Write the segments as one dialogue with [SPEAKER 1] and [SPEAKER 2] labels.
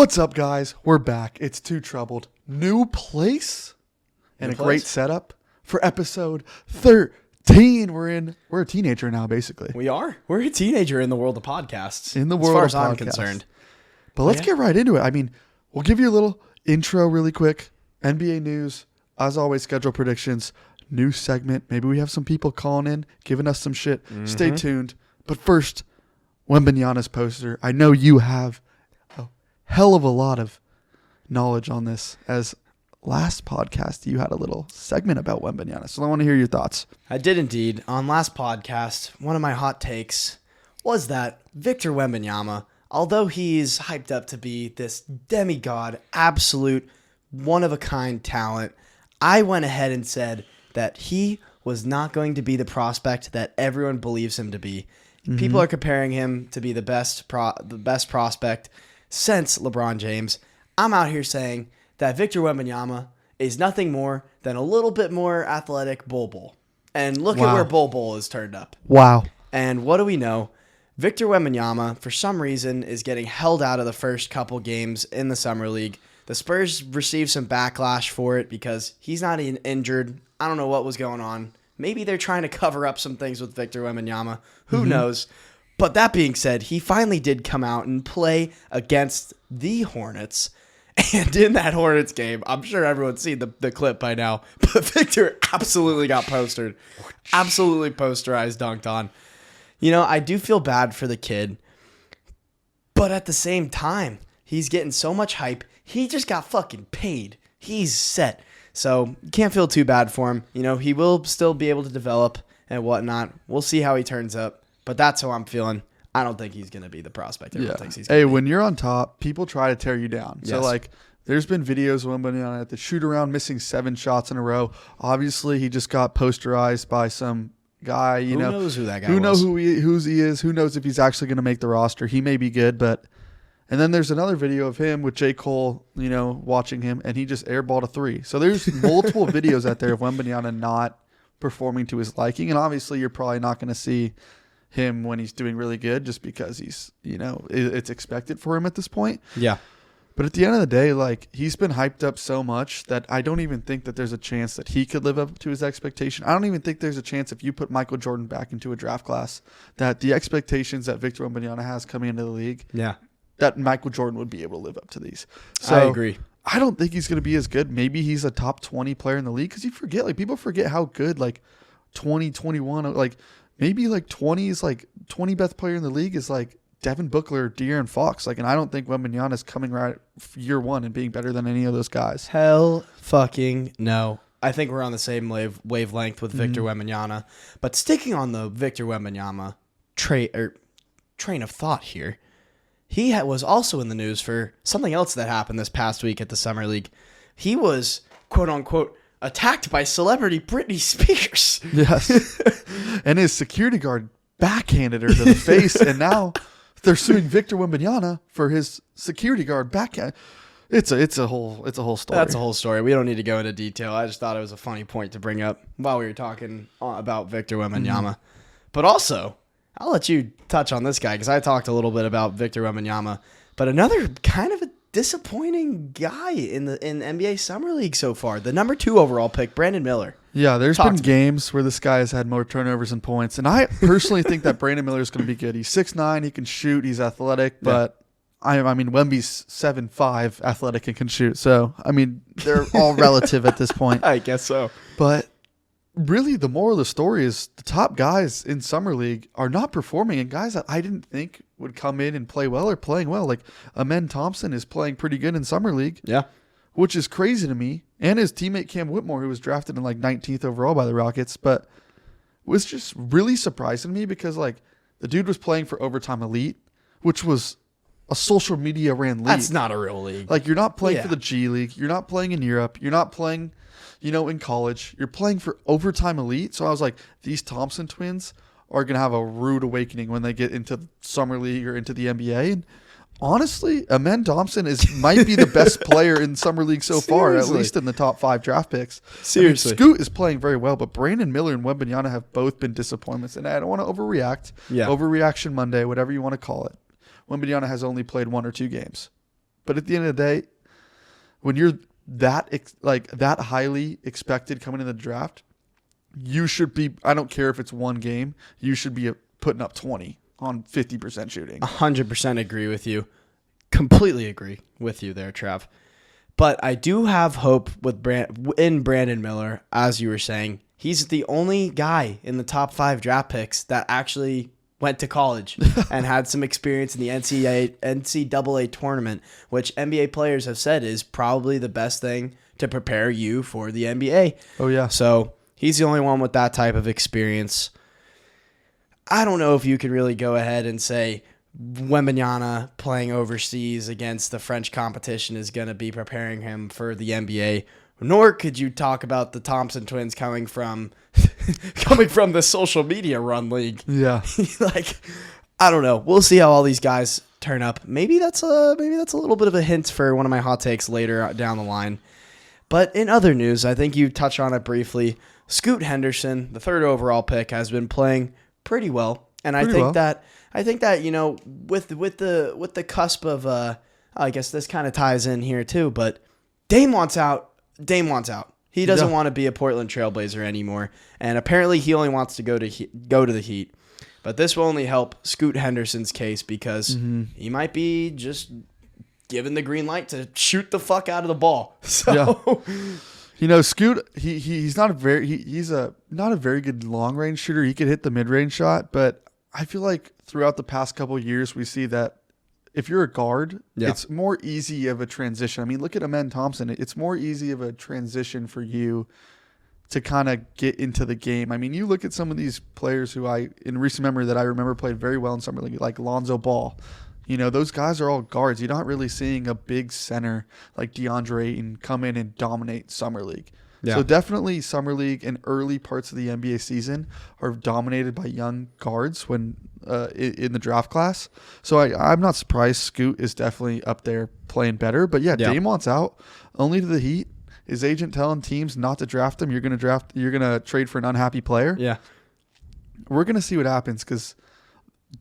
[SPEAKER 1] What's up, guys? We're back. It's Too Troubled. New place and a great setup for episode 13. We're a teenager now, basically.
[SPEAKER 2] We are. We're a teenager in the world of podcasts.
[SPEAKER 1] In the world of podcasts.
[SPEAKER 2] As far as I'm concerned.
[SPEAKER 1] But let's get right into it. I mean, we'll give you a little intro really quick. NBA news. As always, schedule predictions. New segment. Maybe we have some people calling in, giving us some shit. Mm-hmm. Stay tuned. But first, Wembanyama's poster. I know you have a hell of a lot of knowledge on this, as last podcast you had a little segment about Wembanyama. So I want to hear your thoughts.
[SPEAKER 2] I did indeed. On last podcast, one of my hot takes was that Victor Wembanyama, although he's hyped up to be this demigod, absolute one-of-a-kind talent, I went ahead and said that he was not going to be the prospect that everyone believes him to be. Mm-hmm. People are comparing him to be the best prospect since LeBron James. I'm out here saying that Victor Wembanyama is nothing more than a little bit more athletic Bol. And look at where Bol is turned up.
[SPEAKER 1] Wow.
[SPEAKER 2] And what do we know? Victor Wembanyama, for some reason, is getting held out of the first couple games in the Summer League. The Spurs received some backlash for it because he's not injured. I don't know what was going on. Maybe they're trying to cover up some things with Victor Wembanyama. Who knows? But that being said, he finally did come out and play against the Hornets. And in that Hornets game, I'm sure everyone's seen the clip by now, but Victor absolutely got postered. Absolutely posterized, dunked on. You know, I do feel bad for the kid. But at the same time, he's getting so much hype. He just got fucking paid. He's set. So you can't feel too bad for him. You know, he will still be able to develop and whatnot. We'll see how he turns up. But that's how I'm feeling. I don't think he's going to be the prospect everyone thinks he's going to be.
[SPEAKER 1] When you're on top, people try to tear you down. Yes. So, like, there's been videos of Wembanyama at the shoot-around missing 7 shots in a row. Obviously, he just got posterized by some guy. Who
[SPEAKER 2] knows who that guy was?
[SPEAKER 1] Who knows who he is? Who knows if he's actually going to make the roster? He may be good, but... And then there's another video of him with J. Cole, watching him, and he just airballed a 3. So there's multiple videos out there of Wembanyama not performing to his liking. And obviously, you're probably not going to see him when he's doing really good just because he's, it's expected for him at this point.
[SPEAKER 2] Yeah.
[SPEAKER 1] But at the end of the day, like, he's been hyped up so much that I don't even think that there's a chance that he could live up to his expectation. I don't even think there's a chance if you put Michael Jordan back into a draft class that the expectations that Victor Wembanyama has coming into the league.
[SPEAKER 2] Yeah.
[SPEAKER 1] That Michael Jordan would be able to live up to these. So
[SPEAKER 2] I agree.
[SPEAKER 1] I don't think he's going to be as good. Maybe he's a top 20 player in the league because people forget how good 20, 21, maybe 20 is 20 best player in the league is Devin Booker, De'Aaron Fox. And I don't think Wembanyama is coming right year one and being better than any of those guys.
[SPEAKER 2] Hell fucking no. I think we're on the same wavelength with Victor Wembanyama. But sticking on the Victor Wembanyama train of thought here, he was also in the news for something else that happened this past week at the Summer League. He was, quote unquote, attacked by celebrity Britney Spears.
[SPEAKER 1] Yes. And his security guard backhanded her to the face, and now they're suing Victor Wembanyama for his security guard backhand. It's a whole story.
[SPEAKER 2] That's a whole story. We don't need to go into detail. I just thought it was a funny point to bring up while we were talking about Victor Wembanyama. But also, I'll let you touch on this guy because I talked a little bit about Victor Wembanyama, but another kind of a disappointing guy in NBA Summer League so far. The number 2 overall pick, Brandon Miller.
[SPEAKER 1] Yeah, there's been games where this guy has had more turnovers than points, and I personally think that Brandon Miller is going to be good. He's 6'9", he can shoot, he's athletic, but I mean Wemby's 7'5", athletic and can shoot. So I mean they're all relative at this point.
[SPEAKER 2] I guess so.
[SPEAKER 1] But really, the moral of the story is the top guys in Summer League are not performing, and guys that I didn't think would come in and play well are playing well. Like Amen Thompson is playing pretty good in Summer League, which is crazy to me. And his teammate Cam Whitmore, who was drafted in 19th overall by the Rockets, but was just really surprising to me because the dude was playing for Overtime Elite, which was a social media ran league.
[SPEAKER 2] That's not a real league.
[SPEAKER 1] You're not playing for the G League. You're not playing in Europe. You're not playing in college. You're playing for Overtime Elite. So I was like, these Thompson twins are going to have a rude awakening when they get into the Summer League or into the NBA. And honestly, Amen Thompson might be the best player in Summer League so far, at least in the top 5 draft picks.
[SPEAKER 2] Seriously.
[SPEAKER 1] Scoot is playing very well, but Brandon Miller and Wembanyama have both been disappointments. And I don't want to overreact. Yeah. Overreaction Monday, whatever you want to call it. Wembanyama has only played 1 or 2 games. But at the end of the day, when you're that highly expected coming in the draft, you should be, I don't care if it's one game, you should be putting up 20 on 50% shooting.
[SPEAKER 2] 100% agree with you. Completely agree with you there, Trav. But I do have hope with Brandon Miller, as you were saying. He's the only guy in the top 5 draft picks that actually went to college and had some experience in the NCAA tournament, which NBA players have said is probably the best thing to prepare you for the NBA.
[SPEAKER 1] Oh, yeah.
[SPEAKER 2] So he's the only one with that type of experience. I don't know if you could really go ahead and say Wembanyama playing overseas against the French competition is going to be preparing him for the NBA. Nor could you talk about the Thompson twins coming from the social media run league.
[SPEAKER 1] Yeah.
[SPEAKER 2] Like, I don't know. We'll see how all these guys turn up. Maybe that's a little bit of a hint for one of my hot takes later down the line. But in other news, I think you touched on it briefly. Scoot Henderson, the 3rd overall pick, has been playing pretty well, and I think that you know, with the cusp of I guess this kind of ties in here too. But Dame wants out. He doesn't want to be a Portland Trailblazer anymore, and apparently he only wants to go to the Heat. But this will only help Scoot Henderson's case because he might be just given the green light to shoot the fuck out of the ball. So,
[SPEAKER 1] you know, Scoot, he's not a very good long range shooter. He could hit the mid range shot, but I feel like throughout the past couple of years we see that if you're a guard, it's more easy of a transition. I mean, look at Amen Thompson. It's more easy of a transition for you to kind of get into the game. I mean, you look at some of these players who in recent memory that I remember played very well in summer league, like Lonzo Ball. You know, those guys are all guards. You're not really seeing a big center like DeAndre Ayton come in and dominate summer league. Yeah. So definitely summer league and early parts of the NBA season are dominated by young guards when in the draft class. So I'm not surprised Scoot is definitely up there playing better. But Dame wants out only to the Heat. His agent telling teams not to draft him. You're gonna trade for an unhappy player.
[SPEAKER 2] Yeah,
[SPEAKER 1] we're gonna see what happens because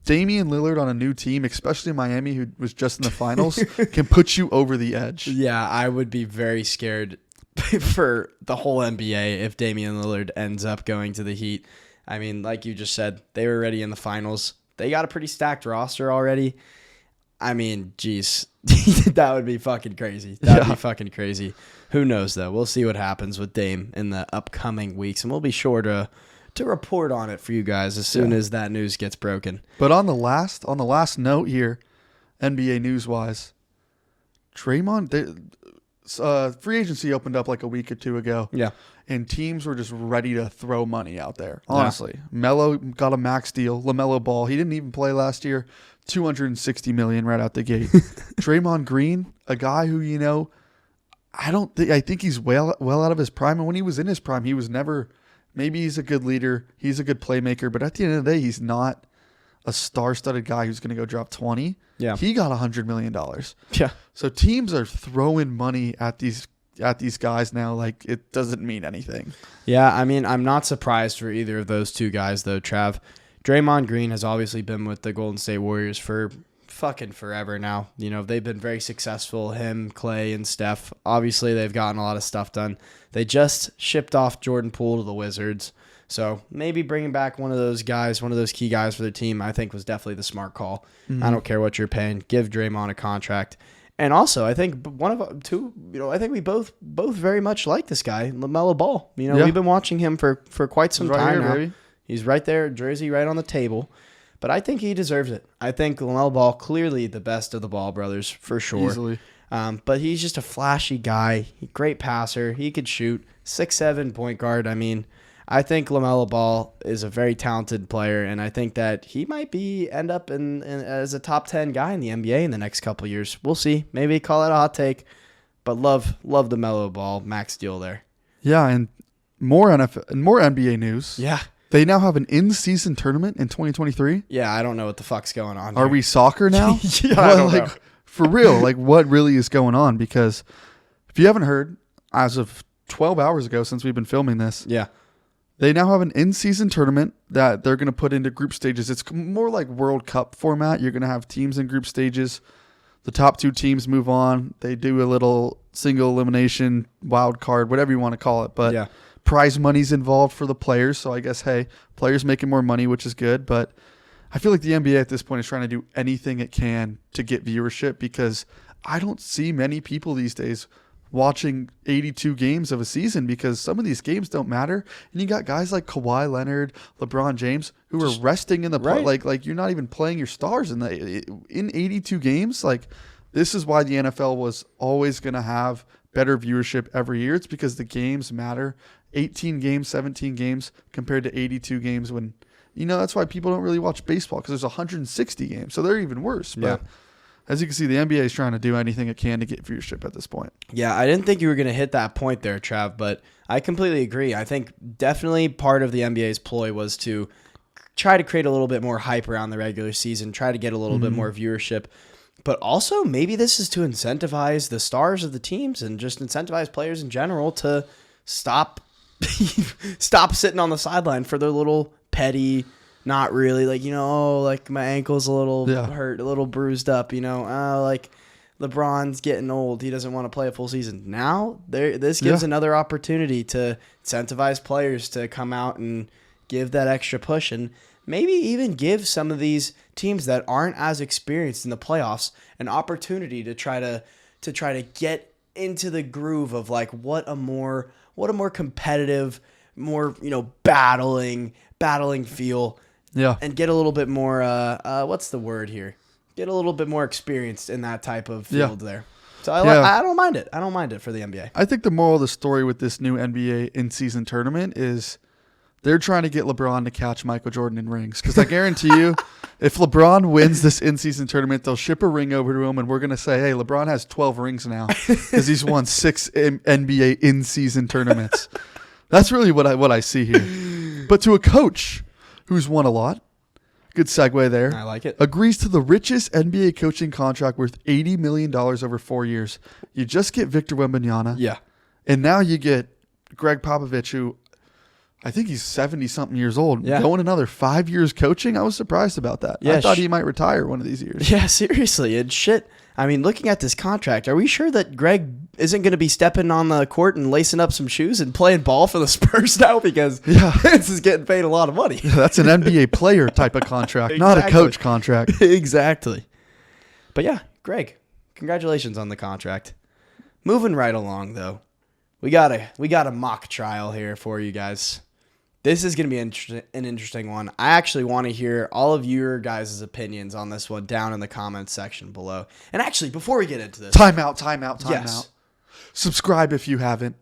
[SPEAKER 1] Damian Lillard on a new team, especially Miami, who was just in the finals, can put you over the edge.
[SPEAKER 2] Yeah, I would be very scared for the whole NBA if Damian Lillard ends up going to the Heat. I mean, like you just said, they were already in the finals. They got a pretty stacked roster already. I mean, geez, that would be fucking crazy. That would be fucking crazy. Who knows, though? We'll see what happens with Dame in the upcoming weeks, and we'll be sure to report on it for you guys as soon as that news gets broken.
[SPEAKER 1] But on the last note here, NBA news-wise, Draymond, free agency opened up like a week or two ago.
[SPEAKER 2] Yeah.
[SPEAKER 1] And teams were just ready to throw money out there, honestly. Yeah. Melo got a max deal. LaMelo Ball, he didn't even play last year. $260 million right out the gate. Draymond Green, a guy who, you know, I think he's well out of his prime. And when he was in his prime, he was never, maybe he's a good leader. He's a good playmaker. But at the end of the day, he's not a star-studded guy who's going to go drop 20.
[SPEAKER 2] Yeah.
[SPEAKER 1] He got $100 million.
[SPEAKER 2] Yeah.
[SPEAKER 1] So teams are throwing money at these guys now like it doesn't mean anything.
[SPEAKER 2] Yeah, I mean, I'm not surprised for either of those two guys, though, Trav. Draymond Green has obviously been with the Golden State Warriors for fucking forever now. You know, they've been very successful, him, Clay, and Steph. Obviously, they've gotten a lot of stuff done. They just shipped off Jordan Poole to the Wizards. So maybe bringing back one of those guys, one of those key guys for their team, I think was definitely the smart call. Mm-hmm. I don't care what you're paying. Give Draymond a contract. And also, I think I think we both very much like this guy, LaMelo Ball. You know, we've been watching him for quite some time now. Baby. He's right there, jersey right on the table. But I think he deserves it. I think LaMelo Ball, clearly the best of the Ball brothers, for sure.
[SPEAKER 1] Easily.
[SPEAKER 2] But he's just a flashy guy. Great passer. He could shoot. 6'7" point guard. I mean, I think LaMelo Ball is a very talented player, and I think that he might end up as a top 10 guy in the NBA in the next couple of years. We'll see. Maybe call it a hot take, but love the Melo Ball max deal there.
[SPEAKER 1] Yeah, and more NBA news.
[SPEAKER 2] Yeah.
[SPEAKER 1] They now have an in-season tournament in 2023.
[SPEAKER 2] Yeah, I don't know what the fuck's going on.
[SPEAKER 1] Are we soccer now?
[SPEAKER 2] Yeah, I don't know.
[SPEAKER 1] For real, like what really is going on? Because if you haven't heard, as of 12 hours ago since we've been filming this, they now have an in-season tournament that they're going to put into group stages. It's more like World Cup format. You're going to have teams in group stages. the top 2 teams move on. They do a little single elimination wild card, whatever you want to call it. But prize money's involved for the players. So I guess, hey, players making more money, which is good. But I feel like the NBA at this point is trying to do anything it can to get viewership because I don't see many people these days watching 82 games of a season because some of these games don't matter. And you got guys like Kawhi Leonard, LeBron James, who are resting in the like you're not even playing your stars in 82 games. Like, this is why the NFL was always going to have better viewership every year. It's because the games matter. 18 games, 17 games compared to 82 games when, that's why people don't really watch baseball because there's 160 games. So they're even worse. But as you can see, the NBA is trying to do anything it can to get viewership at this point.
[SPEAKER 2] Yeah, I didn't think you were going to hit that point there, Trav, but I completely agree. I think definitely part of the NBA's ploy was to try to create a little bit more hype around the regular season, try to get a little bit more viewership. But also, maybe this is to incentivize the stars of the teams and just incentivize players in general to stop sitting on the sideline for their little petty, not really, like my ankle's a little hurt, a little bruised up, like LeBron's getting old. He doesn't want to play a full season. Now, this gives another opportunity to incentivize players to come out and give that extra push and maybe even give some of these teams that aren't as experienced in the playoffs an opportunity to try to get into the groove of like what a more competitive, more, battling feel.
[SPEAKER 1] Yeah.
[SPEAKER 2] And get a little bit more, what's the word here? Get a little bit more experienced in that type of field there. So I don't mind it. I don't mind it for the NBA.
[SPEAKER 1] I think the moral of the story with this new NBA in-season tournament is they're trying to get LeBron to catch Michael Jordan in rings. Because I guarantee you, if LeBron wins this in-season tournament, they'll ship a ring over to him, and we're going to say, hey, LeBron has 12 rings now because he's won 6 NBA in-season tournaments. That's really what I see here. But to a coach who's won a lot, good segue there.
[SPEAKER 2] I like it.
[SPEAKER 1] Agrees to the richest NBA coaching contract worth $80 million over 4 years. You just get Victor Wembanyama.
[SPEAKER 2] Yeah.
[SPEAKER 1] And now you get Greg Popovich, who I think he's 70-something years old.
[SPEAKER 2] Yeah.
[SPEAKER 1] Going another 5 years coaching? I was surprised about that.
[SPEAKER 2] Yeah,
[SPEAKER 1] I thought he might retire one of these years.
[SPEAKER 2] Yeah, seriously. And shit. I mean, looking at this contract, are we sure that Greg isn't going to be stepping on the court and lacing up some shoes and playing ball for the Spurs now? Because this is getting paid a lot of money.
[SPEAKER 1] Yeah, that's an NBA player type of contract, not a coach contract.
[SPEAKER 2] Exactly. But yeah, Greg, congratulations on the contract. Moving right along, though, we got a mock trial here for you guys. This is going to be an interesting one. I actually want to hear all of your guys' opinions on this one down in the comments section below. And actually, before we get into this...
[SPEAKER 1] Time out. Subscribe if you haven't.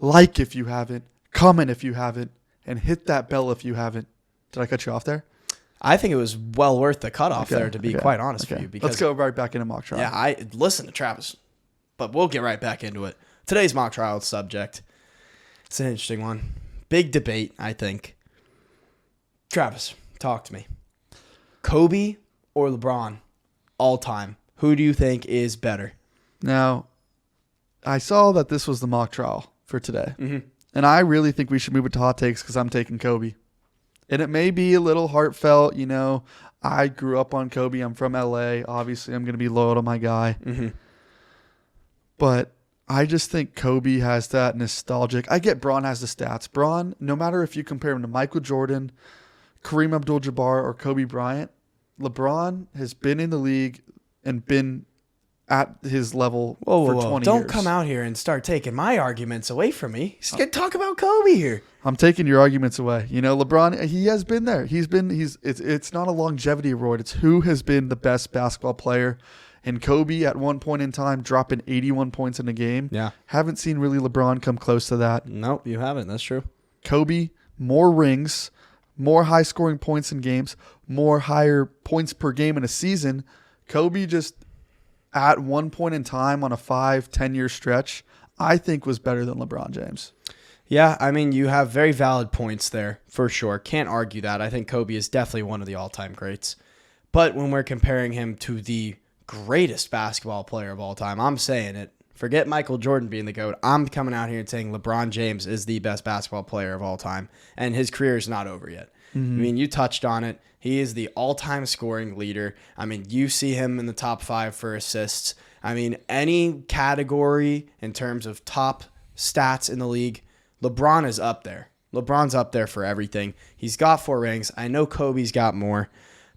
[SPEAKER 1] Like if you haven't. Comment if you haven't. And hit that bell if you haven't. Did I cut you off there?
[SPEAKER 2] I think it was well worth the cutoff there, to be quite honest with you. Because,
[SPEAKER 1] let's go right back into mock trial.
[SPEAKER 2] Yeah, I listen to Travis. But we'll get right back into it. Today's mock trial subject. It's an interesting one. Big debate, I think. Travis, talk to me. Kobe or LeBron, all time. Who do you think is better?
[SPEAKER 1] Now, I saw that this was the mock trial for today.
[SPEAKER 2] Mm-hmm.
[SPEAKER 1] And I really think we should move it to hot takes because I'm taking Kobe. And it may be a little heartfelt, I grew up on Kobe. I'm from LA. Obviously, I'm going to be loyal to my guy.
[SPEAKER 2] Mm-hmm.
[SPEAKER 1] But I just think Kobe has that nostalgic. I get Bron has the stats. Bron, no matter if you compare him to Michael Jordan, Kareem Abdul-Jabbar, or Kobe Bryant, LeBron has been in the league and been at his level for 20 years.
[SPEAKER 2] Don't come out here and start taking my arguments away from me. Just talk about Kobe here.
[SPEAKER 1] I'm taking your arguments away. LeBron, he has been there. It's not a longevity award. It's who has been the best basketball player. And Kobe, at one point in time, dropping 81 points in a game.
[SPEAKER 2] Yeah.
[SPEAKER 1] Haven't seen really LeBron come close to that.
[SPEAKER 2] Nope, you haven't. That's true.
[SPEAKER 1] Kobe, more rings, more high-scoring points in games, more higher points per game in a season. Kobe just, at one point in time on a 5-10-year stretch, I think was better than LeBron James.
[SPEAKER 2] Yeah, I mean, you have very valid points there, for sure. Can't argue that. I think Kobe is definitely one of the all-time greats. But when we're comparing him to the greatest basketball player of all time, I'm saying it Forget Michael Jordan being the GOAT. I'm coming out here and saying LeBron James is the best basketball player of all time, and his career is not over yet. I mean, you touched on it. He is the all-time scoring leader. I mean, you see him in the top 5 for assists. I mean, any category in terms of top stats in the league, LeBron is up there. LeBron's up there for everything. He's got 4 rings. I know Kobe's got more,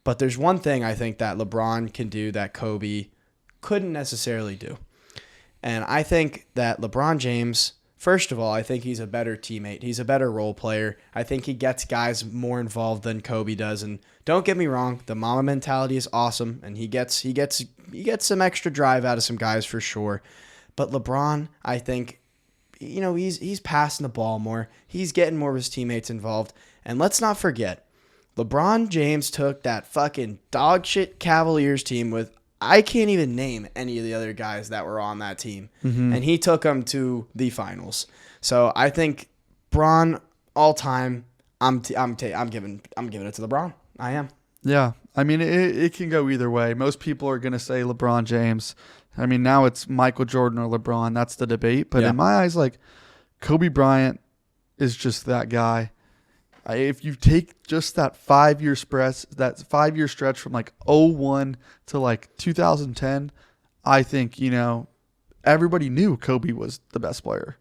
[SPEAKER 2] but there's one thing I think that LeBron can do that Kobe couldn't necessarily do. And I think that LeBron James, first of all, I think he's a better teammate. He's a better role player. I think he gets guys more involved than Kobe does. And don't get me wrong, the mama mentality is awesome, and he gets some extra drive out of some guys for sure. But LeBron, I think, he's passing the ball more. He's getting more of his teammates involved. And let's not forget, LeBron James took that fucking dog shit Cavaliers team with, I can't even name any of the other guys that were on that team. And he took them to the finals. So I think Bron all time, I'm giving it to LeBron. I am.
[SPEAKER 1] Yeah. I mean, it can go either way. Most people are going to say LeBron James. I mean, now it's Michael Jordan or LeBron. That's the debate. But in my eyes, like, Kobe Bryant is just that guy. If you take just that 5-year stretch from like 2001 to like 2010, I think, everybody knew Kobe was the best player.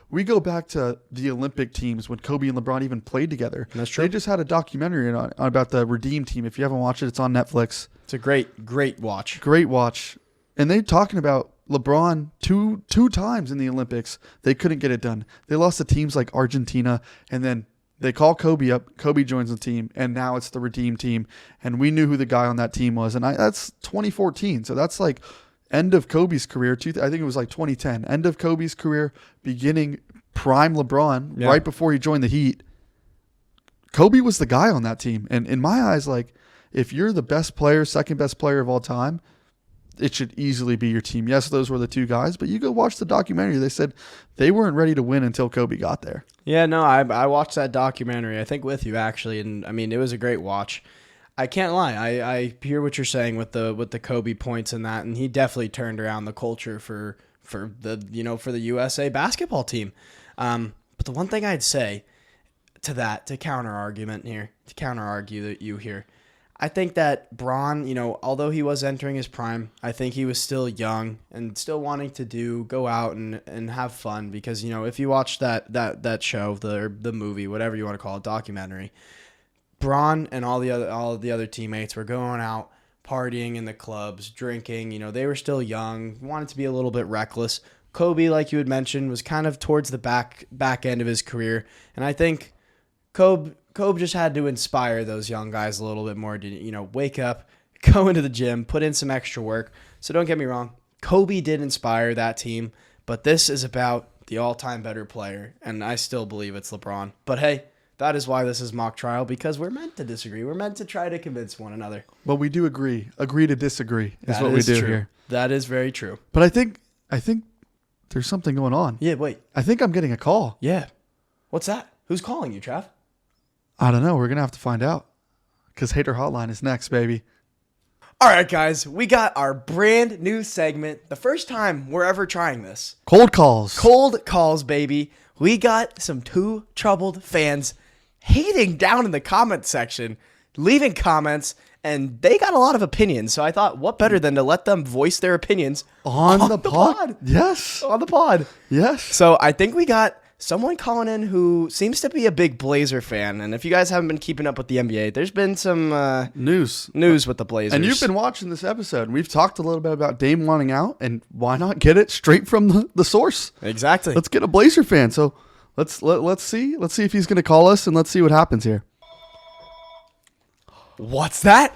[SPEAKER 1] We go back to the Olympic teams when Kobe and LeBron even played together.
[SPEAKER 2] That's true.
[SPEAKER 1] They just had a documentary about the Redeem team. If you haven't watched it, it's on Netflix.
[SPEAKER 2] It's a great watch.
[SPEAKER 1] Great watch. And they're talking about LeBron two times in the Olympics. They couldn't get it done. They lost to teams like Argentina, and then they call Kobe up. Kobe joins the team, and now it's the Redeem team. And we knew who the guy on that team was. And that's 2014. So that's like end of Kobe's career. I think it was like 2010. End of Kobe's career, beginning prime LeBron, right before he joined the Heat. Kobe was the guy on that team. And in my eyes, like, if you're the best player, second best player of all time, it should easily be your team. Yes, those were the 2 guys, but you go watch the documentary. They said they weren't ready to win until Kobe got there.
[SPEAKER 2] Yeah, no, I watched that documentary, I think with you actually, and I mean, it was a great watch. I can't lie. I hear what you're saying with the Kobe points and that, and he definitely turned around the culture for the USA basketball team. But the one thing I'd say to counter argue that you here, I think that Bron, although he was entering his prime, I think he was still young and still wanting to go out and have fun because, if you watch that show, the movie, whatever you want to call it, documentary, Bron and all the other teammates were going out, partying in the clubs, drinking, they were still young, wanted to be a little bit reckless. Kobe, like you had mentioned, was kind of towards the back end of his career. And I think Kobe just had to inspire those young guys a little bit more to, wake up, go into the gym, put in some extra work. So don't get me wrong. Kobe did inspire that team, but this is about the all-time better player, and I still believe it's LeBron. But hey, that is why this is mock trial, because we're meant to disagree. We're meant to try to convince one another.
[SPEAKER 1] Well, we do agree. Agree to disagree is what we do here.
[SPEAKER 2] That is very true.
[SPEAKER 1] But I think there's something going on.
[SPEAKER 2] Yeah, wait.
[SPEAKER 1] I think I'm getting a call.
[SPEAKER 2] Yeah. What's that? Who's calling you, Trav?
[SPEAKER 1] I don't know. We're going to have to find out. Because Hater Hotline is next, baby.
[SPEAKER 2] All right, guys. We got our brand new segment. The first time we're ever trying this.
[SPEAKER 1] Cold calls.
[SPEAKER 2] Cold calls, baby. We got some 2 troubled fans hating down in the comment section, leaving comments, and they got a lot of opinions. So I thought, what better than to let them voice their opinions
[SPEAKER 1] on the pod? Yes.
[SPEAKER 2] On the pod.
[SPEAKER 1] Yes.
[SPEAKER 2] So I think we got someone calling in who seems to be a big Blazer fan. And if you guys haven't been keeping up with the NBA, there's been some news with the Blazers.
[SPEAKER 1] And you've been watching this episode. And we've talked a little bit about Dame wanting out, and why not get it straight from the source?
[SPEAKER 2] Exactly.
[SPEAKER 1] Let's get a Blazer fan. So let's see if he's going to call us, and let's see what happens here.
[SPEAKER 2] What's that?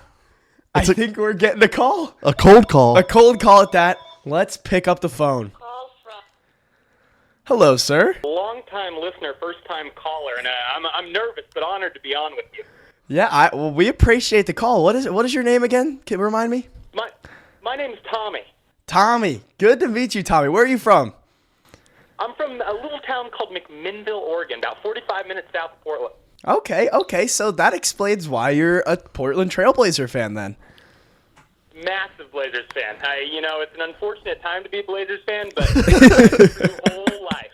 [SPEAKER 2] I think we're getting a call.
[SPEAKER 1] A cold call.
[SPEAKER 2] A cold call at that. Let's pick up the phone. Hello, sir.
[SPEAKER 3] Long-time listener, first-time caller, and I'm nervous but honored to be on with you.
[SPEAKER 2] Yeah, we appreciate the call. What is your name again? Can you remind me?
[SPEAKER 3] My name's Tommy.
[SPEAKER 2] Tommy. Good to meet you, Tommy. Where are you from?
[SPEAKER 3] I'm from a little town called McMinnville, Oregon, about 45 minutes south of Portland.
[SPEAKER 2] Okay. So that explains why you're a Portland Trailblazer fan then.
[SPEAKER 3] Massive Blazers fan. It's an unfortunate time to be a Blazers fan, but your whole life.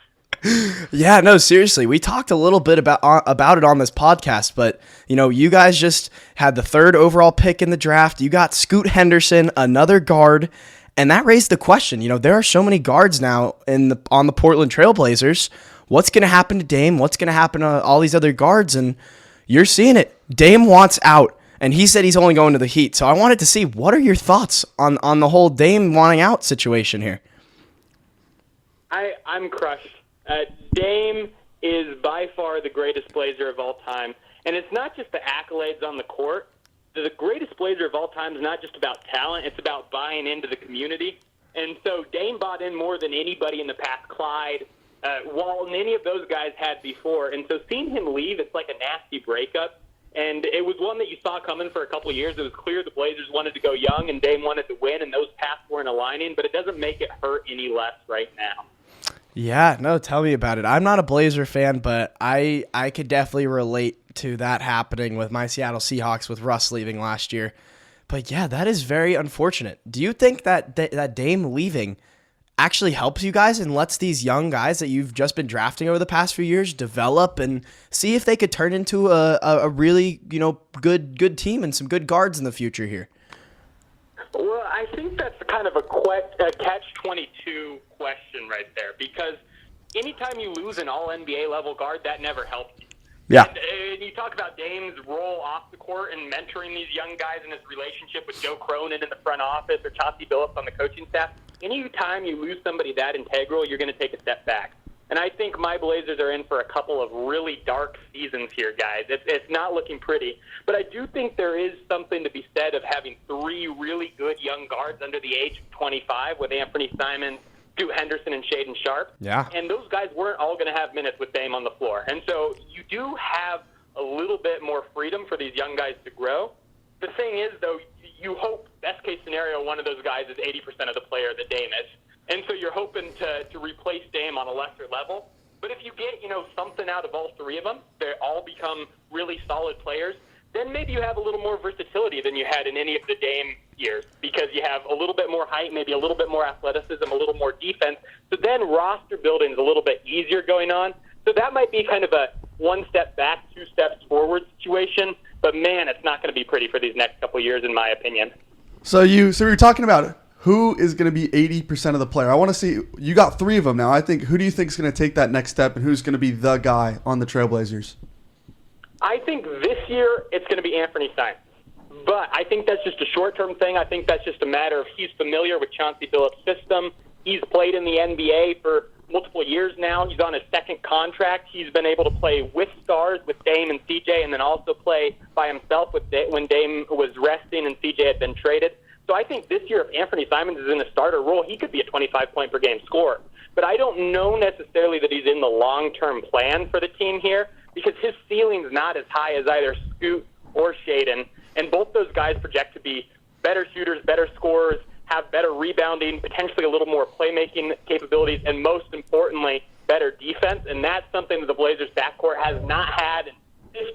[SPEAKER 2] Yeah, no, seriously. We talked a little bit about it on this podcast, but you guys just had the 3rd overall pick in the draft. You got Scoot Henderson, another guard, and that raised the question. There are so many guards now on the Portland Trailblazers. What's going to happen to Dame? What's going to happen to all these other guards? And you're seeing it. Dame wants out, and he said he's only going to the Heat. So I wanted to see, what are your thoughts on the whole Dame wanting out situation here?
[SPEAKER 3] I'm crushed. Dame is by far the greatest Blazer of all time. And it's not just the accolades on the court. The greatest Blazer of all time is not just about talent. It's about buying into the community. And so Dame bought in more than anybody in the past. Clyde, Wall, and any of those guys had before. And so seeing him leave, it's like a nasty breakup. And it was one that you saw coming for a couple of years. It was clear the Blazers wanted to go young and Dame wanted to win, and those paths weren't aligning. But it doesn't make it hurt any less right now.
[SPEAKER 2] Yeah, no, tell me about it. I'm not a Blazer fan, but I could definitely relate to that happening with my Seattle Seahawks with Russ leaving last year. But yeah, that is very unfortunate. Do you think that Dame leaving actually helps you guys and lets these young guys that you've just been drafting over the past few years develop and see if they could turn into a really good team and some good guards in the future here?
[SPEAKER 3] Well, I think that's kind of a catch-22 question right there, because anytime you lose an all-NBA level guard, that never helps you.
[SPEAKER 2] Yeah.
[SPEAKER 3] And you talk about Dame's role off the court and mentoring these young guys in his relationship with Joe Cronin in the front office or Chauncey Billups on the coaching staff. Any time you lose somebody that integral, you're going to take a step back. And I think my Blazers are in for a couple of really dark seasons here, guys. It's not looking pretty. But I do think there is something to be said of having 3 really good young guards under the age of 25 with Anthony Simons, Scoot Henderson, and Shaedon Sharpe.
[SPEAKER 2] Yeah.
[SPEAKER 3] And those guys weren't all going to have minutes with Dame on the floor. And so you do have a little bit more freedom for these young guys to grow. The thing is, though, you hope, best case scenario, one of those guys is 80% of the player that Dame is. And so you're hoping to replace Dame on a lesser level. But if you get, something out of all 3 of them, they all become really solid players, then maybe you have a little more versatility than you had in any of the Dame years, because you have a little bit more height, maybe a little bit more athleticism, a little more defense. So then roster building is a little bit easier going on. So that might be kind of a 1 step back, 2 steps forward situation. But, man, it's not going to be pretty for these next couple of years, in my opinion.
[SPEAKER 1] So you're talking about who is going to be 80% of the player. I want to see, you got 3 of them now. I think, who do you think is going to take that next step and who's going to be the guy on the Trailblazers?
[SPEAKER 3] I think this year it's going to be Anthony Simons. But I think that's just a short-term thing. I think that's just a matter of he's familiar with Chauncey Billups' system. He's played in the NBA for multiple years now. He's on his 2nd contract. He's been able to play with stars, with Dame and CJ, and then also play by himself when Dame was resting and CJ had been traded. So I think this year, if Anthony Simons is in a starter role, he could be a 25-point-per-game scorer. But I don't know necessarily that he's in the long-term plan for the team here, because his ceiling's not as high as either Scoot or Shaedon, and both those guys project to be better shooters, better scorers, have better rebounding, potentially a little more playmaking capabilities, and most importantly, better defense. And that's something that the Blazers backcourt has not had in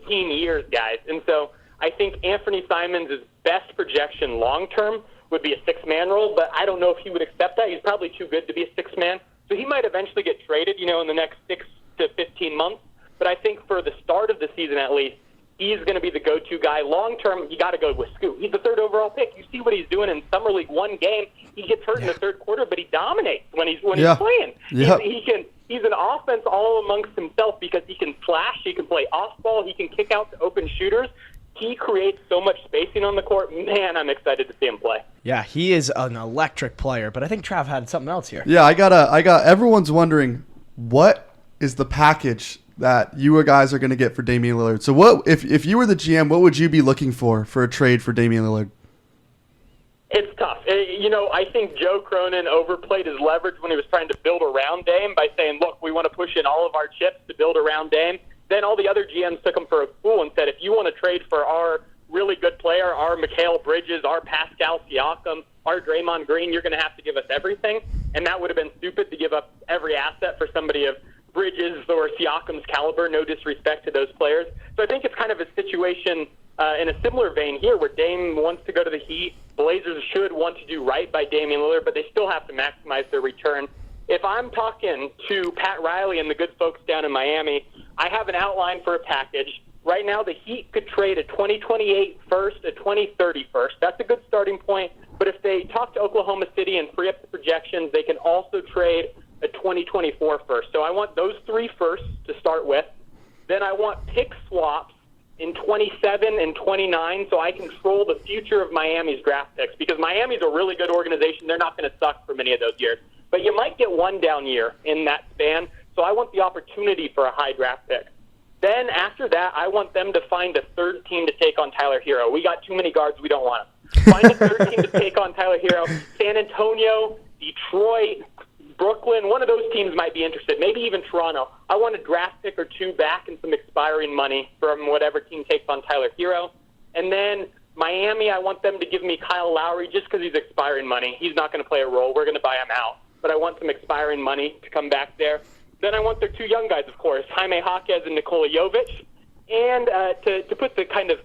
[SPEAKER 3] 15 years, guys. And so I think Anthony Simons' best projection long-term would be a 6-man role, but I don't know if he would accept that. He's probably too good to be a 6-man. So he might eventually get traded, in the next 6 to 15 months. But I think for the start of the season at least, he's going to be the go-to guy. Long-term, you got to go with Scoot. He's the 3rd overall pick. You see what he's doing in Summer League 1 game. He gets hurt in the 3rd quarter, but he dominates when he's playing.
[SPEAKER 1] Yeah.
[SPEAKER 3] He's an offense all amongst himself because he can flash, he can play off-ball, he can kick out to open shooters. He creates so much spacing on the court. Man, I'm excited to see him play.
[SPEAKER 2] Yeah, he is an electric player, but I think Trav had something else here.
[SPEAKER 1] Yeah, I got everyone's wondering, what is the package that you guys are going to get for Damian Lillard? So what if you were the GM, what would you be looking for a trade for Damian Lillard?
[SPEAKER 3] It's tough. I think Joe Cronin overplayed his leverage when he was trying to build around Dame by saying, look, we want to push in all of our chips to build around Dame. Then all the other GMs took him for a fool and said, if you want to trade for our really good player, our Mikal Bridges, our Pascal Siakam, our Draymond Green, you're going to have to give us everything. And that would have been stupid to give up every asset for somebody of Bridges or Siakam's caliber, no disrespect to those players. So I think it's kind of a situation in a similar vein here where Dame wants to go to the Heat. Blazers should want to do right by Damian Lillard, but they still have to maximize their return. If I'm talking to Pat Riley and the good folks down in Miami, I have an outline for a package. Right now, the Heat could trade a 2028 first, a 2030 first. That's a good starting point. But if they talk to Oklahoma City and free up the projections, they can also trade a 2024 first. So I want those 3 firsts to start with. Then I want pick swaps in 27 and 29 so I control the future of Miami's draft picks, because Miami's a really good organization. They're not going to suck for many of those years. But you might get one down year in that span, so I want the opportunity for a high draft pick. Then after that, I want them to find a third team to take on Tyler Hero. We got too many guards. We don't want them. Find a third team to take on Tyler Hero. San Antonio, Detroit, Brooklyn, one of those teams might be interested. Maybe even Toronto. I want a draft pick or 2 back and some expiring money from whatever team takes on Tyler Hero. And then Miami, I want them to give me Kyle Lowry just because he's expiring money. He's not going to play a role. We're going to buy him out. But I want some expiring money to come back there. Then I want their 2 young guys, of course, Jaime Jaquez and Nikola Jovic. And to put the kind of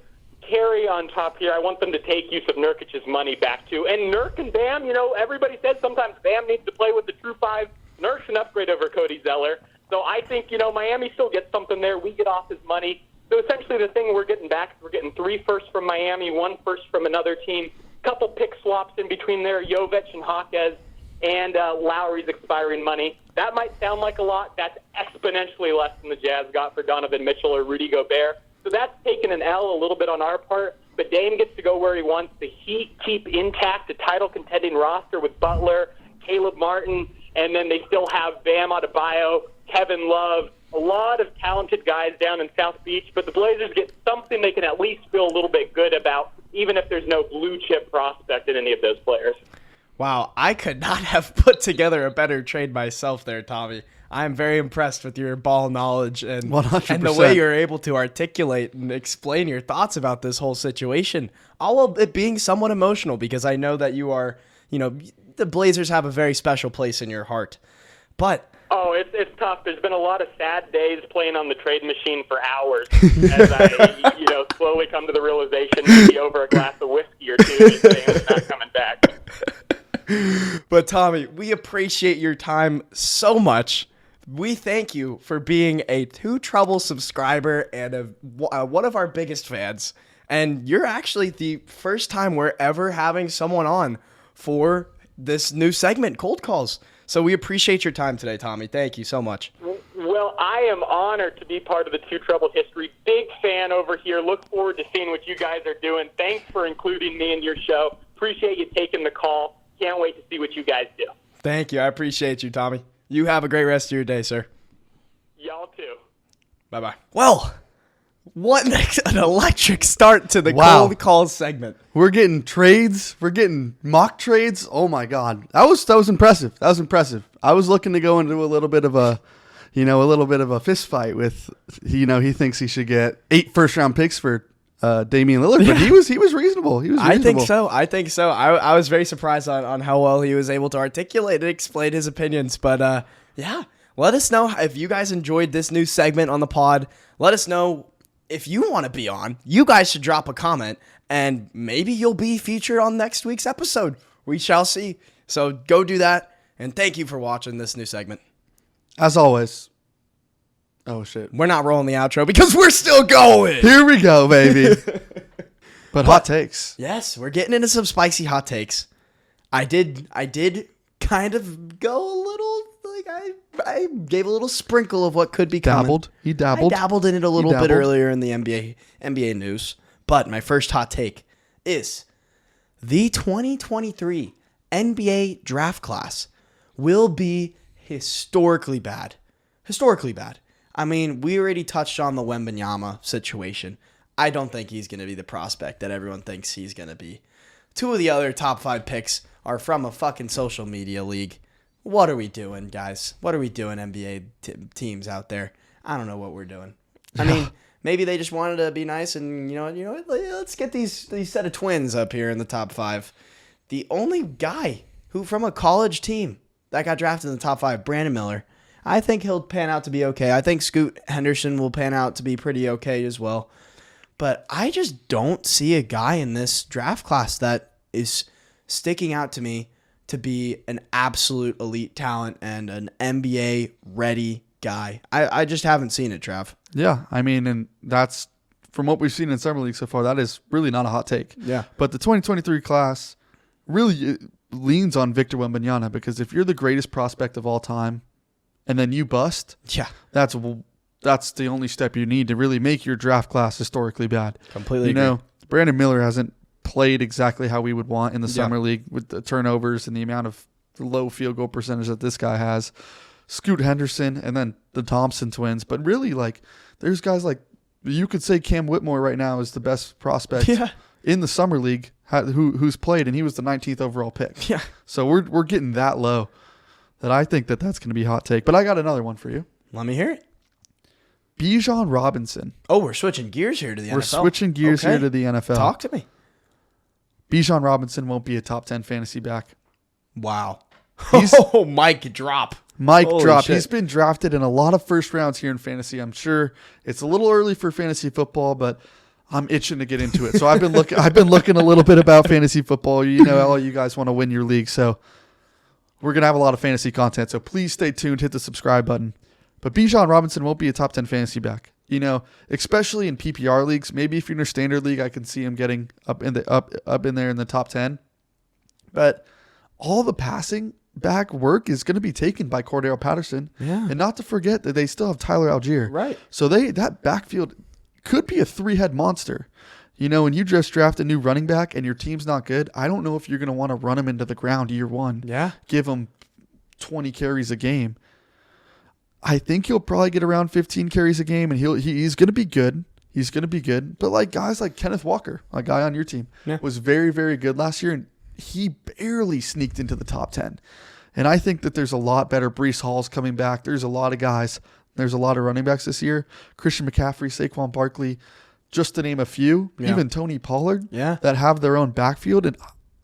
[SPEAKER 3] carry on top here, I want them to take Yusuf Nurkic's money back too. And Nurk and Bam, everybody says sometimes Bam needs to play with the true 5. Nurk's an upgrade over Cody Zeller. So I think, Miami still gets something there. We get off his money. So essentially the thing we're getting back is we're getting 3 firsts from Miami, 1 first from another team, couple pick swaps in between there, Jovic and Jaquez, and Lowry's expiring money. That might sound like a lot. That's exponentially less than the Jazz got for Donovan Mitchell or Rudy Gobert. So that's taken an L a little bit on our part. But Dame gets to go where he wants. The Heat keep intact a title-contending roster with Butler, Caleb Martin, and then they still have Bam Adebayo, Kevin Love, a lot of talented guys down in South Beach. But the Blazers get something they can at least feel a little bit good about, even if there's no blue-chip prospect in any of those players.
[SPEAKER 2] Wow, I could not have put together a better trade myself there, Tommy. I'm very impressed with your ball knowledge and
[SPEAKER 1] 100%.
[SPEAKER 2] And the way you're able to articulate and explain your thoughts about this whole situation. All of it being somewhat emotional, because I know that you are, the Blazers have a very special place in your heart. But
[SPEAKER 3] oh, it's tough. There's been a lot of sad days playing on the trade machine for hours as I, slowly come to the realization, maybe over a glass of whiskey or 2, that Dame's not coming back.
[SPEAKER 2] But Tommy, we appreciate your time so much. We thank you for being a Two Trouble subscriber and one of our biggest fans. And you're actually the first time we're ever having someone on for this new segment, Cold Calls. So we appreciate your time today, Tommy. Thank you so much.
[SPEAKER 3] Well, I am honored to be part of the Two Trouble history. Big fan over here. Look forward to seeing what you guys are doing. Thanks for including me in your show. Appreciate you taking the call. Can't wait to see what you guys do.
[SPEAKER 2] Thank you. I appreciate you, Tommy. You have a great rest of your day, sir.
[SPEAKER 3] Y'all too.
[SPEAKER 2] Bye-bye. Well, what an electric start to the
[SPEAKER 1] Wow.
[SPEAKER 2] Cold Calls segment.
[SPEAKER 1] We're getting trades. We're getting mock trades. Oh my God, that was impressive. That was impressive. I was looking to go into a little bit of a fist fight with, he thinks he should get 8 first-round picks for Damian Lillard, but he was reasonable. He was reasonable.
[SPEAKER 2] I think so. I was very surprised on how well he was able to articulate and explain his opinions. But yeah, let us know if you guys enjoyed this new segment on the pod. Let us know if you want to be on. You guys should drop a comment, and maybe you'll be featured on next week's episode. We shall see. So go do that, and thank you for watching this new segment.
[SPEAKER 1] As always. Oh shit.
[SPEAKER 2] We're not rolling the outro because we're still going.
[SPEAKER 1] Here we go, baby. But hot takes.
[SPEAKER 2] Yes, we're getting into some spicy hot takes. I did kind of go a little, I gave a little sprinkle of what could be coming.
[SPEAKER 1] He dabbled.
[SPEAKER 2] I dabbled in it a little bit earlier in the NBA news. But my first hot take is the 2023 NBA draft class will be historically bad. Historically bad. I mean, we already touched on the Wembanyama situation. I don't think he's going to be the prospect that everyone thinks he's going to be. 2 of the other top 5 picks are from a fucking social media league. What are we doing, guys? What are we doing, NBA teams out there? I don't know what we're doing. I mean, maybe they just wanted to be nice and, let's get these set of twins up here in the top 5. The only guy who from a college team that got drafted in the top 5, Brandon Miller, I think he'll pan out to be okay. I think Scoot Henderson will pan out to be pretty okay as well. But I just don't see a guy in this draft class that is sticking out to me to be an absolute elite talent and an NBA ready guy. I just haven't seen it, Trav.
[SPEAKER 1] Yeah, I mean, and that's from what we've seen in Summer League so far, that is really not a hot take.
[SPEAKER 2] Yeah.
[SPEAKER 1] But the 2023 class really leans on Victor Wembanyama, because if you're the greatest prospect of all time and then you bust,
[SPEAKER 2] Yeah.
[SPEAKER 1] that's the only step you need to really make your draft class historically bad.
[SPEAKER 2] Completely
[SPEAKER 1] You
[SPEAKER 2] agree.
[SPEAKER 1] know, Brandon Miller hasn't played exactly how we would want in the Summer League with the turnovers and the amount of low field goal percentage that this guy has. Scoot Henderson and then the Thompson twins. But really, like, there's guys like, you could say Cam Whitmore right now is the best prospect in the Summer League who's played, and he was the 19th overall pick.
[SPEAKER 2] Yeah.
[SPEAKER 1] So we're getting that low that I think that's going to be a hot take. But I got another one for you.
[SPEAKER 2] Let me hear it.
[SPEAKER 1] Bijan Robinson.
[SPEAKER 2] Oh, we're switching gears here to the NFL.
[SPEAKER 1] We're switching gears here to the NFL.
[SPEAKER 2] Talk to me.
[SPEAKER 1] Bijan Robinson won't be a top 10 fantasy back.
[SPEAKER 2] Wow.
[SPEAKER 1] He's-
[SPEAKER 2] Mic drop.
[SPEAKER 1] Mike
[SPEAKER 2] Holy
[SPEAKER 1] drop.
[SPEAKER 2] shit.
[SPEAKER 1] He's been drafted in a lot of first rounds here in fantasy. I'm sure it's a little early for fantasy football, but I'm itching to get into it. So I've been looking a little bit about fantasy football. You know, all you guys want to win your league, so we're gonna have a lot of fantasy content. So please stay tuned. Hit the subscribe button. But Bijan Robinson won't be a top 10 fantasy back. You know, especially in PPR leagues. Maybe if you're in a standard league, I can see him getting up in there in the top 10. But all the passing back work is going to be taken by Cordero Patterson.
[SPEAKER 2] Yeah.
[SPEAKER 1] And not to forget that they still have Tyler Algier.
[SPEAKER 2] Right.
[SPEAKER 1] So that backfield could be a 3-head monster. You know, when you just draft a new running back and your team's not good, I don't know if you're going to want to run him into the ground year one.
[SPEAKER 2] Yeah.
[SPEAKER 1] Give him 20 carries a game. I think he'll probably get around 15 carries a game, and he's going to be good. He's going to be good. But like guys like Kenneth Walker, a guy on your team, was very, very good last year, and he barely sneaked into the top 10. And I think that there's a lot better. Breece Hall's coming back. There's a lot of guys. There's a lot of running backs this year. Christian McCaffrey, Saquon Barkley, just to name a few.
[SPEAKER 2] Yeah.
[SPEAKER 1] Even Tony Pollard
[SPEAKER 2] Yeah.
[SPEAKER 1] that have their own backfield. And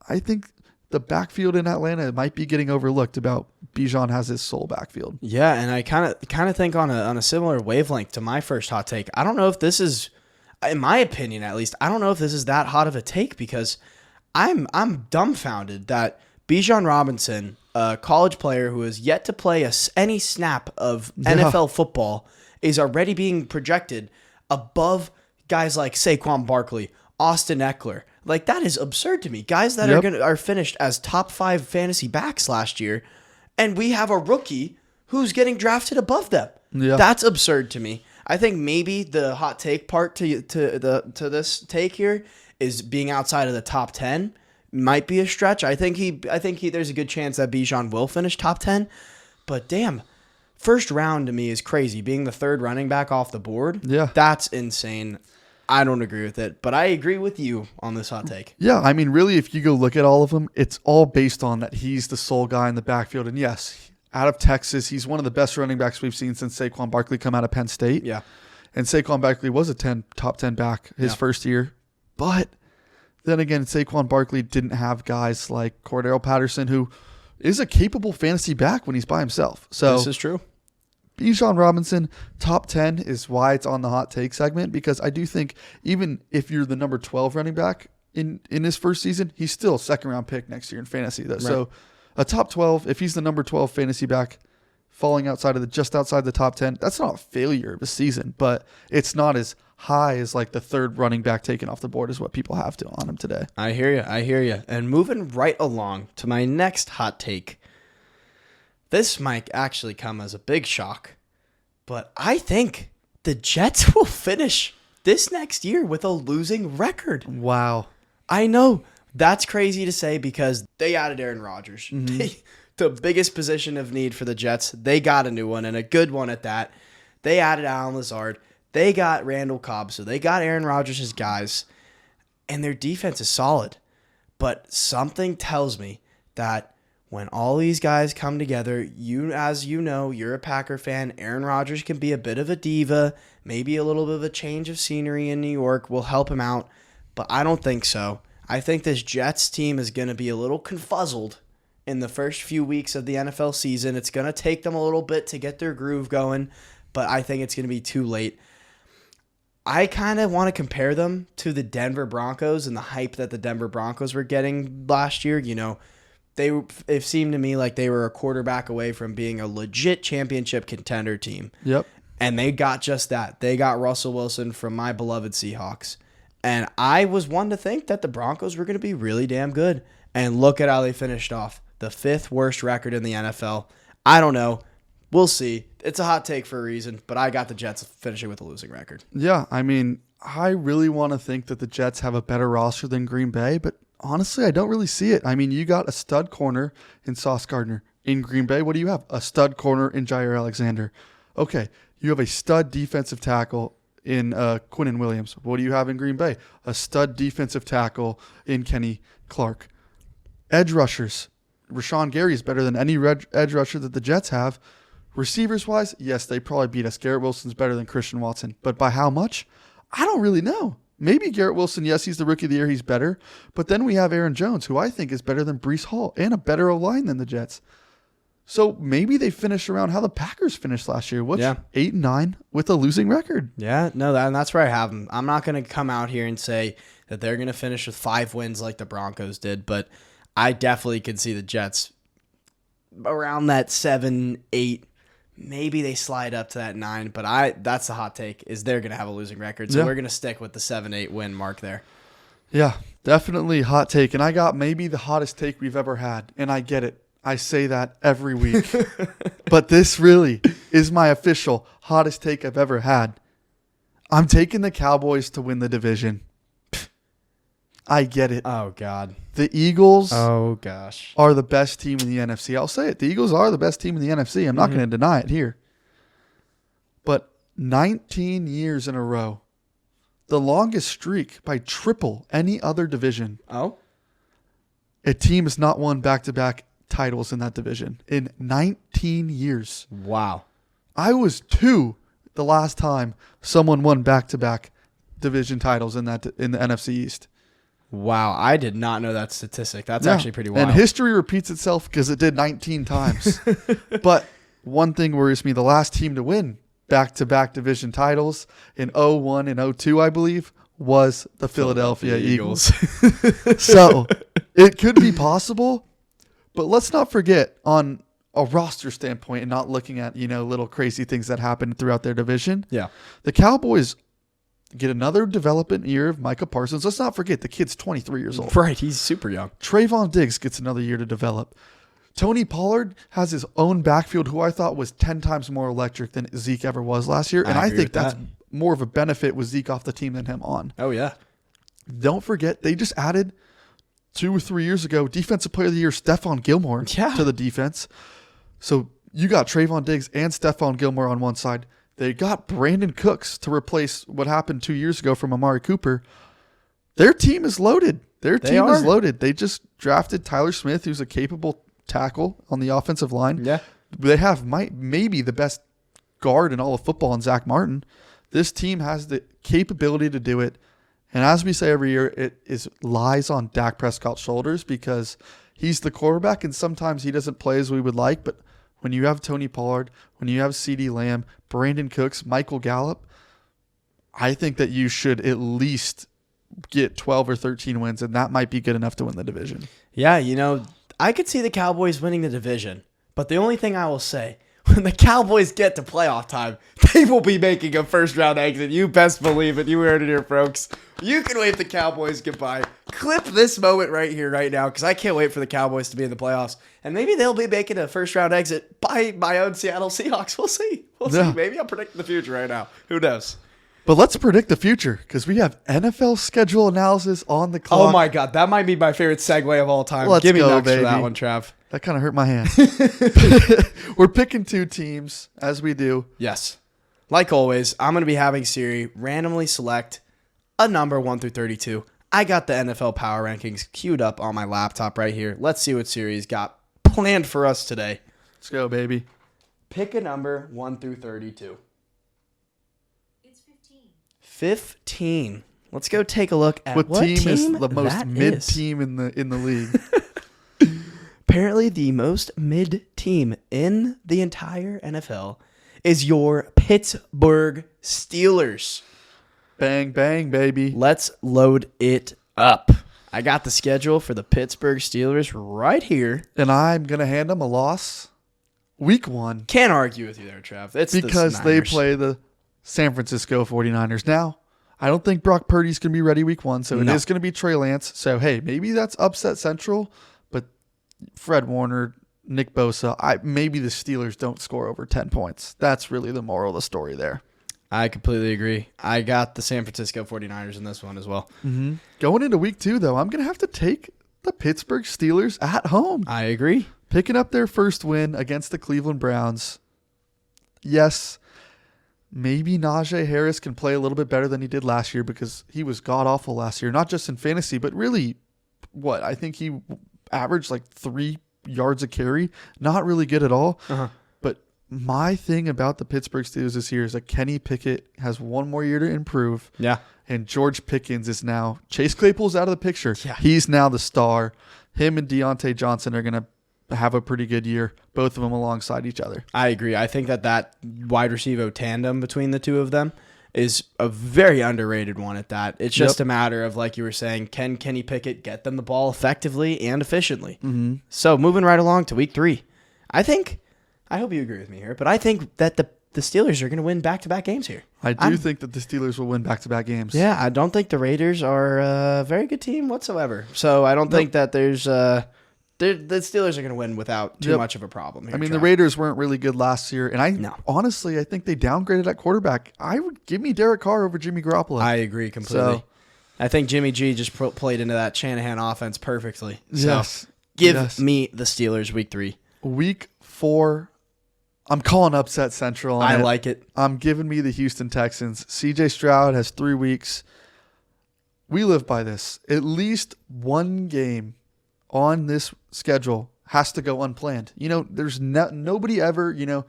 [SPEAKER 1] I think the backfield in Atlanta might be getting overlooked about Bijan has his sole backfield.
[SPEAKER 2] Yeah, and I kind of think on a similar wavelength to my first hot take. I don't know if this is, in my opinion at least, I don't know if this is that hot of a take, because I'm dumbfounded that Bijan Robinson, a college player who has yet to play any snap of NFL football, is already being projected above guys like Saquon Barkley, Austin Eckler. Like, that is absurd to me. Guys that are finished as top 5 fantasy backs last year, and we have a rookie who's getting drafted above them.
[SPEAKER 1] Yeah.
[SPEAKER 2] That's absurd to me. I think maybe the hot take part to this take here is being outside of the top 10 might be a stretch. I think there's a good chance that Bijan will finish top 10. But damn, first round to me is crazy. Being the third running back off the board, that's insane. I don't agree with it, but I agree with you on this hot take.
[SPEAKER 1] Yeah, I mean, really, if you go look at all of them, it's all based on that he's the sole guy in the backfield. And yes, out of Texas, he's one of the best running backs we've seen since Saquon Barkley come out of Penn State.
[SPEAKER 2] Yeah.
[SPEAKER 1] And Saquon Barkley was a top 10 back his first year. But then again, Saquon Barkley didn't have guys like Cordero Patterson, who is a capable fantasy back when he's by himself. So
[SPEAKER 2] this is true.
[SPEAKER 1] Bijan Robinson, top 10 is why it's on the hot take segment, because I do think even if you're the number 12 running back in his first season, he's still a second-round pick next year in fantasy. Though. Right. So a top 12, if he's the number 12 fantasy back, falling just outside the top 10, that's not a failure of a season, but it's not as high as like the third running back taken off the board is what people have on him today.
[SPEAKER 2] I hear you. And moving right along to my next hot take. This might actually come as a big shock, but I think the Jets will finish this next year with a losing record.
[SPEAKER 1] Wow.
[SPEAKER 2] I know. That's crazy to say because they added Aaron Rodgers. Mm-hmm. The biggest position of need for the Jets. They got a new one and a good one at that. They added Allen Lazard. They got Randall Cobb. So they got Aaron Rodgers' guys. And their defense is solid. But something tells me that when all these guys come together, as you know, you're a Packer fan, Aaron Rodgers can be a bit of a diva. Maybe a little bit of a change of scenery in New York will help him out. But I don't think so. I think this Jets team is going to be a little confuzzled in the first few weeks of the NFL season. It's going to take them a little bit to get their groove going, but I think it's going to be too late. I kind of want to compare them to the Denver Broncos and the hype that the Denver Broncos were getting last year. It seemed to me like they were a quarterback away from being a legit championship contender team.
[SPEAKER 1] Yep.
[SPEAKER 2] And they got just that. They got Russell Wilson from my beloved Seahawks. And I was one to think that the Broncos were going to be really damn good. And look at how they finished off. The 5th worst record in the NFL. I don't know. We'll see. It's a hot take for a reason, but I got the Jets finishing with a losing record.
[SPEAKER 1] Yeah, I mean, I really want to think that the Jets have a better roster than Green Bay, but honestly, I don't really see it. I mean, you got a stud corner in Sauce Gardner. In Green Bay, what do you have? A stud corner in Jair Alexander. Okay, you have a stud defensive tackle in Quinnen Williams. What do you have in Green Bay? A stud defensive tackle in Kenny Clark. Edge rushers. Rashawn Gary is better than any edge rusher that the Jets have. Receivers-wise, yes, they probably beat us. Garrett Wilson's better than Christian Watson. But by how much? I don't really know. Maybe Garrett Wilson, yes, he's the rookie of the year. He's better. But then we have Aaron Jones, who I think is better than Breece Hall and a better O-line than the Jets. So maybe they finish around how the Packers finished last year, which 8-9 with a losing record.
[SPEAKER 2] Yeah, no, that's where I have them. I'm not going to come out here and say that they're going to finish with 5 wins like the Broncos did, but I definitely could see the Jets around that 7, 8. Maybe they slide up to that 9, but that's the hot take, is they're going to have a losing record. So we're going to stick with the 7-8 win mark there.
[SPEAKER 1] Yeah, definitely hot take. And I got maybe the hottest take we've ever had. And I get it. I say that every week. But this really is my official hottest take I've ever had. I'm taking the Cowboys to win the division. I get it.
[SPEAKER 2] Oh, God.
[SPEAKER 1] The Eagles
[SPEAKER 2] Oh, gosh.
[SPEAKER 1] are the best team in the NFC. I'll say it. The Eagles are the best team in the NFC. I'm not going to deny it here. But 19 years in a row, the longest streak by triple any other division.
[SPEAKER 2] Oh?
[SPEAKER 1] A team has not won back-to-back titles in that division in 19 years.
[SPEAKER 2] Wow.
[SPEAKER 1] I was 2 the last time someone won back-to-back division titles in the NFC East.
[SPEAKER 2] Wow, I did not know that statistic. That's actually pretty wild.
[SPEAKER 1] And history repeats itself because it did 19 times. But one thing worries me, the last team to win back-to-back division titles in 01 and 02, I believe, was the Philadelphia Eagles. So it could be possible, but let's not forget on a roster standpoint and not looking at, little crazy things that happened throughout their division.
[SPEAKER 2] Yeah.
[SPEAKER 1] The Cowboys get another development year of Micah Parsons. Let's not forget the kid's 23 years old.
[SPEAKER 2] Right, he's super young.
[SPEAKER 1] Trayvon Diggs gets another year to develop. Tony Pollard has his own backfield, who I thought was 10 times more electric than Zeke ever was last year. And I think that's more of a benefit with Zeke off the team than him on.
[SPEAKER 2] Oh, yeah.
[SPEAKER 1] Don't forget, they just added 2 or 3 years ago Defensive Player of the Year Stephon Gilmore to the defense. So you got Trayvon Diggs and Stephon Gilmore on one side. They got Brandon Cooks to replace what happened 2 years ago from Amari Cooper. Their team is loaded. They just drafted Tyler Smith, who's a capable tackle on the offensive line.
[SPEAKER 2] Yeah.
[SPEAKER 1] They have maybe the best guard in all of football in Zach Martin. This team has the capability to do it. And as we say every year, it lies on Dak Prescott's shoulders because he's the quarterback and sometimes he doesn't play as we would like. But when you have Tony Pollard, when you have CeeDee Lamb, Brandon Cooks, Michael Gallup, I think that you should at least get 12 or 13 wins, and that might be good enough to win the division.
[SPEAKER 2] Yeah, I could see the Cowboys winning the division, but the only thing I will say, when the Cowboys get to playoff time, they will be making a first-round exit. You best believe it. You heard it here, folks. You can wave the Cowboys goodbye. Clip this moment right here, right now, because I can't wait for the Cowboys to be in the playoffs. And maybe they'll be making a first-round exit by my own Seattle Seahawks. We'll see. Maybe I'm predicting the future right now. Who knows?
[SPEAKER 1] But let's predict the future because we have NFL schedule analysis on the clock.
[SPEAKER 2] Oh, my God. That might be my favorite segue of all time.
[SPEAKER 1] Let's
[SPEAKER 2] Give me
[SPEAKER 1] go,
[SPEAKER 2] next
[SPEAKER 1] baby.
[SPEAKER 2] for that one, Trav.
[SPEAKER 1] That kind of hurt my hand. We're picking 2 teams, as we do.
[SPEAKER 2] Yes. Like always, I'm going to be having Siri randomly select a number 1 through 32. I got the NFL Power Rankings queued up on my laptop right here. Let's see what Siri's got planned for us today.
[SPEAKER 1] Let's go, baby.
[SPEAKER 2] Pick a number 1 through 32.
[SPEAKER 4] It's 15.
[SPEAKER 2] 15. Let's go take a look at
[SPEAKER 1] what team is the most
[SPEAKER 2] that
[SPEAKER 1] mid
[SPEAKER 2] is.
[SPEAKER 1] team in the league?
[SPEAKER 2] Apparently, the most mid team in the entire NFL is your Pittsburgh Steelers.
[SPEAKER 1] Bang, bang, baby.
[SPEAKER 2] Let's load it up. I got the schedule for the Pittsburgh Steelers right here.
[SPEAKER 1] And I'm going to hand them a loss week 1
[SPEAKER 2] Can't argue with you there, Trav. It's
[SPEAKER 1] because
[SPEAKER 2] the
[SPEAKER 1] they
[SPEAKER 2] Niners.
[SPEAKER 1] play the San Francisco 49ers. Now, I don't think Brock Purdy's going to be ready week 1, so it is going to be Trey Lance. So, hey, maybe that's upset central, but Fred Warner, Nick Bosa, maybe the Steelers don't score over 10 points. That's really the moral of the story there.
[SPEAKER 2] I completely agree. I got the San Francisco 49ers in this one as well.
[SPEAKER 1] Mm-hmm. Going into week 2, though, I'm going to have to take the Pittsburgh Steelers at home.
[SPEAKER 2] I agree.
[SPEAKER 1] Picking up their first win against the Cleveland Browns. Yes, maybe Najee Harris can play a little bit better than he did last year because he was god-awful last year, not just in fantasy, but really, I think he averaged like 3 yards a carry. Not really good at all.
[SPEAKER 2] Uh-huh.
[SPEAKER 1] But my thing about the Pittsburgh Steelers this year is that Kenny Pickett has 1 more year to improve.
[SPEAKER 2] Yeah.
[SPEAKER 1] And George Pickens is now, Chase Claypool's out of the picture.
[SPEAKER 2] Yeah.
[SPEAKER 1] He's now the star. Him and Deontay Johnson are going to have a pretty good year, both of them alongside each other.
[SPEAKER 2] I agree. I think that wide receiver tandem between the two of them is a very underrated one at that. It's just a matter of, like you were saying, can Kenny Pickett get them the ball effectively and efficiently?
[SPEAKER 1] Mm-hmm.
[SPEAKER 2] So moving right along to week 3, I hope you agree with me here, but I think that the Steelers are going to win backto-back games here.
[SPEAKER 1] I do think that the Steelers will win back-to-back games.
[SPEAKER 2] Yeah, I don't think the Raiders are a very good team whatsoever. So I don't think that there's the Steelers are going to win without too much of a problem here.
[SPEAKER 1] I mean, the Raiders weren't really good last year, and honestly, I think they downgraded at quarterback. I would give me Derek Carr over Jimmy Garoppolo.
[SPEAKER 2] I agree completely.
[SPEAKER 1] So,
[SPEAKER 2] I think Jimmy G just played into that Shanahan offense perfectly.
[SPEAKER 1] Yes.
[SPEAKER 2] So give me the Steelers week 3.
[SPEAKER 1] Week 4, I'm calling upset central.
[SPEAKER 2] I like it.
[SPEAKER 1] I'm giving me the Houston Texans. CJ Stroud has 3 weeks. We live by this. At least one game on this schedule has to go unplanned. There's nobody ever,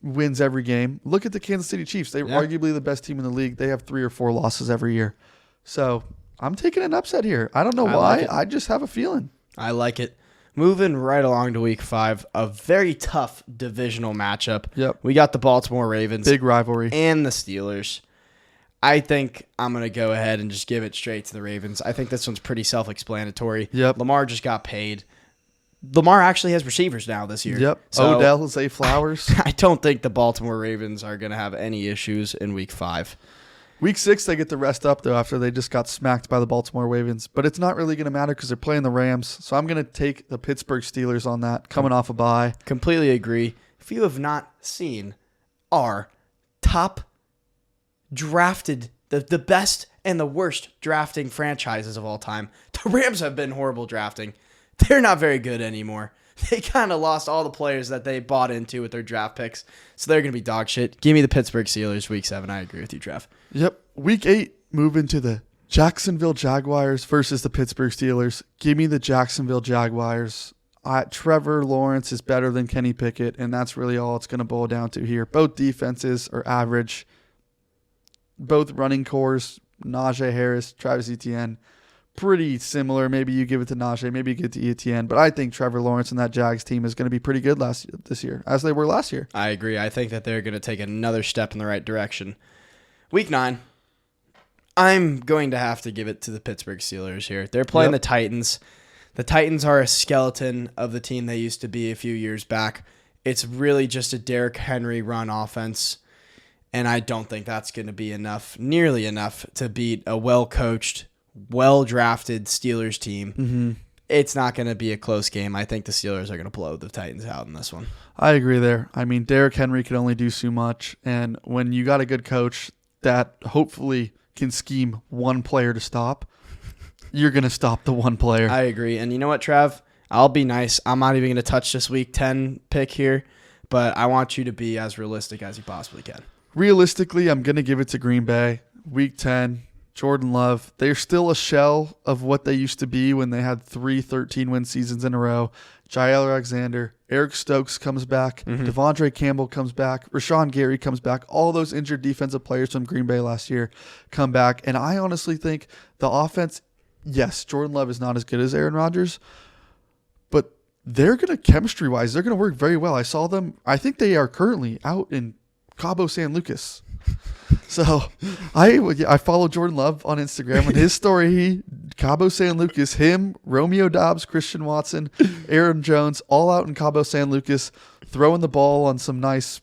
[SPEAKER 1] wins every game. Look at the Kansas City Chiefs. They're arguably the best team in the league. They have 3 or 4 losses every year. So I'm taking an upset here. I don't know why.
[SPEAKER 2] Like
[SPEAKER 1] I just have a feeling.
[SPEAKER 2] I like it. Moving right along to week 5, a very tough divisional matchup.
[SPEAKER 1] Yep.
[SPEAKER 2] We got the Baltimore Ravens.
[SPEAKER 1] Big rivalry.
[SPEAKER 2] And the Steelers. I think I'm going to go ahead and just give it straight to the Ravens. I think this one's pretty self-explanatory.
[SPEAKER 1] Yep.
[SPEAKER 2] Lamar just got paid. Lamar actually has receivers now this year.
[SPEAKER 1] Yep.
[SPEAKER 2] So
[SPEAKER 1] Odell, Zay Flowers.
[SPEAKER 2] I don't think the Baltimore Ravens are going to have any issues in week 5.
[SPEAKER 1] Week 6, they get to rest up, though, after they just got smacked by the Baltimore Ravens. But it's not really going to matter because they're playing the Rams. So I'm going to take the Pittsburgh Steelers on that, coming off a bye.
[SPEAKER 2] Completely agree. If you have not seen our top drafted, the best and the worst drafting franchises of all time, the Rams have been horrible drafting. They're not very good anymore. They kind of lost all the players that they bought into with their draft picks, so they're going to be dog shit. Give me the Pittsburgh Steelers week 7. I agree with you, Trev.
[SPEAKER 1] Yep. Week 8, move into the Jacksonville Jaguars versus the Pittsburgh Steelers. Give me the Jacksonville Jaguars. Trevor Lawrence is better than Kenny Pickett, and that's really all it's going to boil down to here. Both defenses are average. Both running cores, Najee Harris, Travis Etienne, pretty similar. Maybe you give it to Najee, maybe you give it to Etienne, but I think Trevor Lawrence and that Jags team is going to be pretty good this year, as they were last year.
[SPEAKER 2] I agree. I think that they're going to take another step in the right direction. Week 9, I'm going to have to give it to the Pittsburgh Steelers here. They're playing the Titans. The Titans are a skeleton of the team they used to be a few years back. It's really just a Derrick Henry run offense, and I don't think that's going to be nearly enough to beat a well-coached, well-drafted Steelers team.
[SPEAKER 1] Mm-hmm.
[SPEAKER 2] It's not going to be a close game. I think the Steelers are going to blow the Titans out in this one.
[SPEAKER 1] I agree there. I mean, Derrick Henry can only do so much, and when you got a good coach that hopefully can scheme one player to stop, you're going to stop the one player.
[SPEAKER 2] I agree. And you know what, Trav? I'll be nice. I'm not even going to touch this week 10 pick here, but I want you to be as realistic as you possibly can.
[SPEAKER 1] Realistically, I'm going to give it to Green Bay. Week 10, Jordan Love. They're still a shell of what they used to be when they had 3 13-win seasons in a row. Jair Alexander, Eric Stokes comes back, Devondre Campbell comes back, Rashawn Gary comes back. All those injured defensive players from Green Bay last year come back. And I honestly think the offense, yes, Jordan Love is not as good as Aaron Rodgers, but they're going to, chemistry-wise, they're going to work very well. I saw them, I think they are currently out in Cabo San Lucas. So I follow Jordan Love on Instagram, and his story, Cabo San Lucas, him, Romeo Dobbs, Christian Watson, Aaron Jones, all out in Cabo San Lucas, throwing the ball on some nice,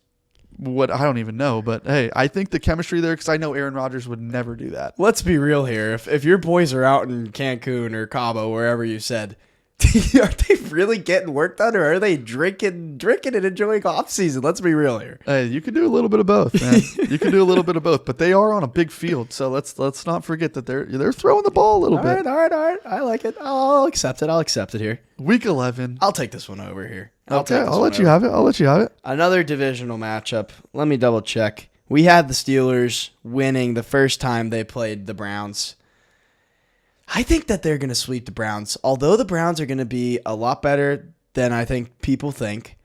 [SPEAKER 1] what I don't even know, but hey, I think the chemistry there, because I know Aaron Rodgers would never do that.
[SPEAKER 2] Let's be real here. If your boys are out in Cancun or Cabo, wherever you said, are they really getting work done, or are they drinking and enjoying off season? Let's be real here.
[SPEAKER 1] Hey, you can do a little bit of both, man. You can do a little bit of both, but they are on a big field, so let's not forget that they're throwing the ball a little bit.
[SPEAKER 2] All right. I like it. I'll accept it here.
[SPEAKER 1] Week 11.
[SPEAKER 2] I'll take this one over here.
[SPEAKER 1] I'll let you have it.
[SPEAKER 2] Another divisional matchup. Let me double check. We had the Steelers winning the first time they played the Browns. I think that they're going to sweep the Browns. Although the Browns are going to be a lot better than I think people think,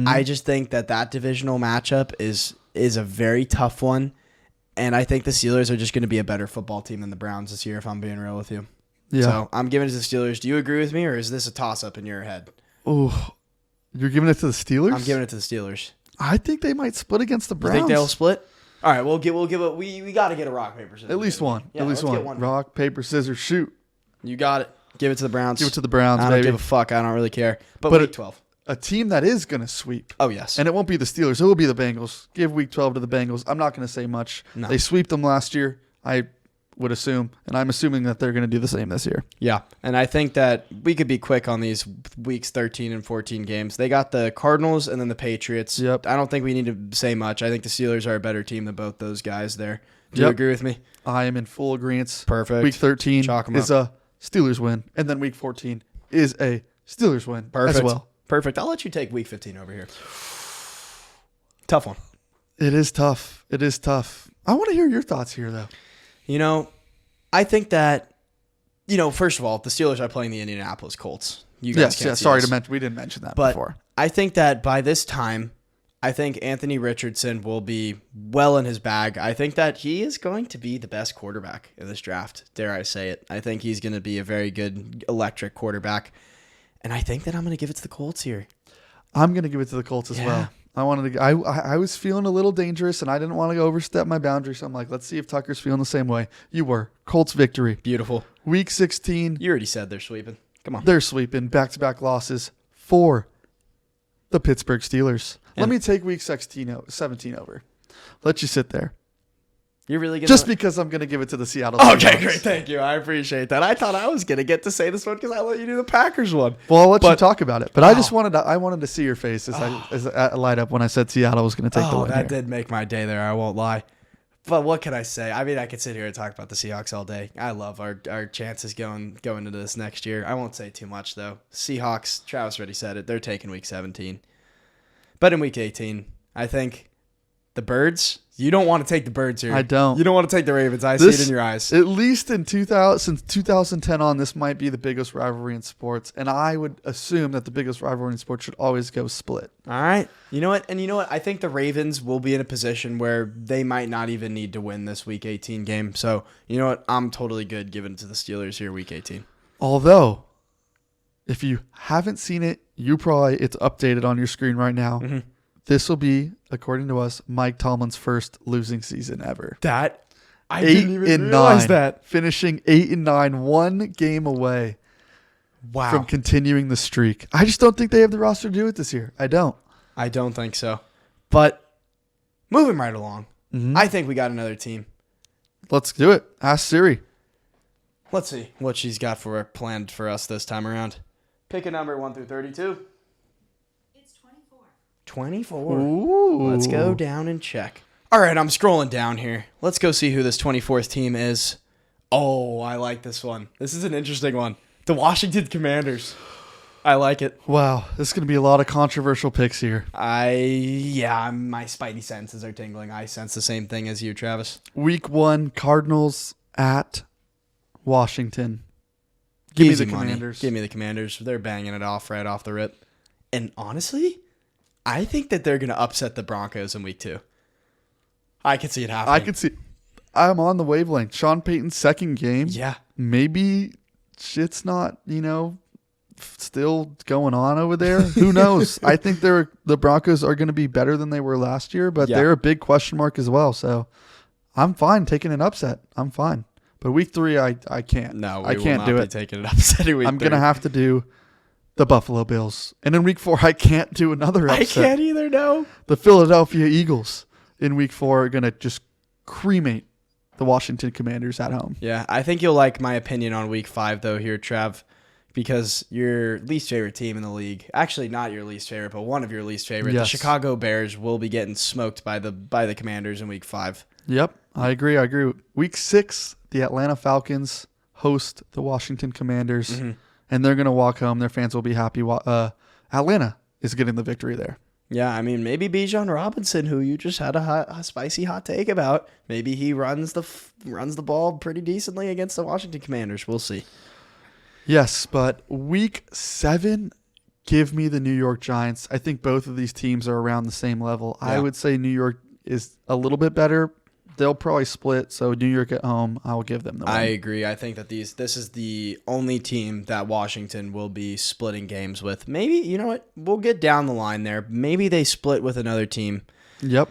[SPEAKER 2] I just think that divisional matchup is a very tough one. And I think the Steelers are just going to be a better football team than the Browns this year, if I'm being real with you.
[SPEAKER 1] Yeah.
[SPEAKER 2] So I'm giving it to the Steelers. Do you agree with me, or is this a toss-up in your head?
[SPEAKER 1] Oh, you're giving it to the Steelers?
[SPEAKER 2] I'm giving it to the Steelers.
[SPEAKER 1] I think they might split against the
[SPEAKER 2] You
[SPEAKER 1] Browns.
[SPEAKER 2] think they'll split? All right, we got to get a rock, paper, scissors.
[SPEAKER 1] At least one.
[SPEAKER 2] Yeah,
[SPEAKER 1] At least
[SPEAKER 2] let's
[SPEAKER 1] one.
[SPEAKER 2] get one.
[SPEAKER 1] Rock, paper, scissors, shoot.
[SPEAKER 2] You got it. Give it to the Browns.
[SPEAKER 1] Give it to the Browns,
[SPEAKER 2] I don't
[SPEAKER 1] baby.
[SPEAKER 2] give a fuck. I don't really care. But
[SPEAKER 1] But
[SPEAKER 2] week 12.
[SPEAKER 1] A team that is going to sweep.
[SPEAKER 2] Oh, yes.
[SPEAKER 1] And it won't be the Steelers. It will be the Bengals. Give week 12 to the Bengals. I'm not going to say much.
[SPEAKER 2] No.
[SPEAKER 1] They sweeped them last year, I would assume. And I'm assuming that they're going to do the same this year.
[SPEAKER 2] Yeah, and I think that we could be quick on these weeks 13 and 14 games. They got the Cardinals and then the Patriots.
[SPEAKER 1] Yep.
[SPEAKER 2] I don't think we need to say much. I think the Steelers are a better team than both those guys there. Do you
[SPEAKER 1] Yep.
[SPEAKER 2] agree with me?
[SPEAKER 1] I am in full agreement.
[SPEAKER 2] Perfect.
[SPEAKER 1] Week 13
[SPEAKER 2] Chalk 'em
[SPEAKER 1] is
[SPEAKER 2] up.
[SPEAKER 1] a Steelers win. And then week 14 is a Steelers win
[SPEAKER 2] Perfect.
[SPEAKER 1] as well.
[SPEAKER 2] Perfect. I'll let you take week 15 over here. Tough one.
[SPEAKER 1] It is tough. It is tough. I want to hear your thoughts here, though.
[SPEAKER 2] I think that, first of all, the Steelers are playing the Indianapolis Colts. You guys can't see
[SPEAKER 1] sorry
[SPEAKER 2] this.
[SPEAKER 1] to mention. We didn't mention that
[SPEAKER 2] But
[SPEAKER 1] before.
[SPEAKER 2] I think that by this time, I think Anthony Richardson will be well in his bag. I think that he is going to be the best quarterback in this draft. Dare I say it? I think he's going to be a very good electric quarterback. And I think that I'm going to give it to the Colts here.
[SPEAKER 1] I'm going to give it to the Colts as well. I was feeling a little dangerous, and I didn't want to overstep my boundaries. So I'm like, let's see if Tucker's feeling the same way. You were. Colts victory.
[SPEAKER 2] Beautiful.
[SPEAKER 1] Week 16,
[SPEAKER 2] You already said they're sweeping. Come on.
[SPEAKER 1] they're sweeping back-to-back losses for the Pittsburgh Steelers. Let
[SPEAKER 2] And-
[SPEAKER 1] me take week 17 over. Let you sit there.
[SPEAKER 2] You're really going
[SPEAKER 1] Just because I'm going to give it to the Seattle
[SPEAKER 2] Okay,
[SPEAKER 1] Seahawks.
[SPEAKER 2] great. Thank you. I appreciate that. I thought I was going to get to say this one because I let you do the Packers one.
[SPEAKER 1] Well, I'll let you
[SPEAKER 2] But-
[SPEAKER 1] talk about it. But I just wanted to see your face as I light up when I said Seattle was going to take the
[SPEAKER 2] Oh,
[SPEAKER 1] win
[SPEAKER 2] that
[SPEAKER 1] here.
[SPEAKER 2] did make my day there. I won't lie. But what can I say? I mean, I could sit here and talk about the Seahawks all day. I love our chances going into this next year. I won't say too much, though. Seahawks, Travis already said it. They're taking week 17. But in week 18, I think the Birds, you don't want to take the Birds here.
[SPEAKER 1] I don't.
[SPEAKER 2] You don't want to take the Ravens. I see it in your eyes.
[SPEAKER 1] At least in 2000, since 2010 on, this might be the biggest rivalry in sports. And I would assume that the biggest rivalry in sports should always go split.
[SPEAKER 2] All right. You know what? And you know what? I think the Ravens will be in a position where they might not even need to win this week 18 game. So, you know what? I'm totally good giving it to the Steelers here week 18.
[SPEAKER 1] Although, if you haven't seen it, it's updated on your screen right now.
[SPEAKER 2] Mm-hmm.
[SPEAKER 1] This will be, according to us, Mike Tomlin's first losing season ever.
[SPEAKER 2] That I
[SPEAKER 1] 8-9, finishing 8-9, one game away
[SPEAKER 2] Wow.
[SPEAKER 1] from continuing the streak. I just don't think they have the roster to do it this year. I don't.
[SPEAKER 2] I don't think so. But moving right along,
[SPEAKER 1] Mm-hmm.
[SPEAKER 2] I think we got another team.
[SPEAKER 1] Let's do it. Ask Siri.
[SPEAKER 2] Let's see what she's got planned for us this time around. Pick a number 1 through 32.
[SPEAKER 4] It's 24.
[SPEAKER 2] 24.
[SPEAKER 1] Ooh.
[SPEAKER 2] Let's go down and check. All right, I'm scrolling down here. Let's go see who this 24th team is. Oh, I like this one. This is an interesting one. The Washington Commanders. I like it.
[SPEAKER 1] Wow, this is going to be a lot of controversial picks here.
[SPEAKER 2] My spidey senses are tingling. I sense the same thing as you, Travis.
[SPEAKER 1] Week 1, Cardinals at Washington. Give
[SPEAKER 2] Easy
[SPEAKER 1] me the
[SPEAKER 2] money.
[SPEAKER 1] Commanders.
[SPEAKER 2] Give me the Commanders. They're banging it off right off the rip. And honestly, I think that they're going to upset the Broncos in week 2. I could see it happening.
[SPEAKER 1] I could see. I'm on the wavelength. Sean Payton's second game.
[SPEAKER 2] Yeah.
[SPEAKER 1] Maybe shit's not, still going on over there. Who knows? I think the Broncos are going to be better than they were last year, but
[SPEAKER 2] Yeah.
[SPEAKER 1] they're a big question mark as well. So I'm fine taking an upset. I'm fine. But week 3, I can't.
[SPEAKER 2] No,
[SPEAKER 1] I can't do it.
[SPEAKER 2] Taking it upset week
[SPEAKER 1] I'm going to have to do the Buffalo Bills. And in week 4, I can't do another upset.
[SPEAKER 2] I can't either, no.
[SPEAKER 1] The Philadelphia Eagles in week 4 are going to just cremate the Washington Commanders at home.
[SPEAKER 2] Yeah, I think you'll like my opinion on week 5, though, here, Trev, because your least favorite team in the league, actually not your least favorite, but one of your least favorite,
[SPEAKER 1] Yes.
[SPEAKER 2] the Chicago Bears will be getting smoked by the Commanders in week 5.
[SPEAKER 1] Yep, I agree. Week 6, the Atlanta Falcons host the Washington Commanders, and they're going to walk home. Their fans will be happy. Atlanta is getting the victory there.
[SPEAKER 2] Yeah, I mean, maybe Bijan Robinson, who you just had a spicy hot take about, maybe he runs the ball pretty decently against the Washington Commanders. We'll see.
[SPEAKER 1] Yes, but week 7, give me the New York Giants. I think both of these teams are around the same level.
[SPEAKER 2] Yeah.
[SPEAKER 1] I would say New York is a little bit better. They'll probably split, so New York at home, I will give them the win.
[SPEAKER 2] I agree. I think that this is the only team that Washington will be splitting games with. Maybe, you know what? We'll get down the line there. Maybe they split with another team.
[SPEAKER 1] Yep.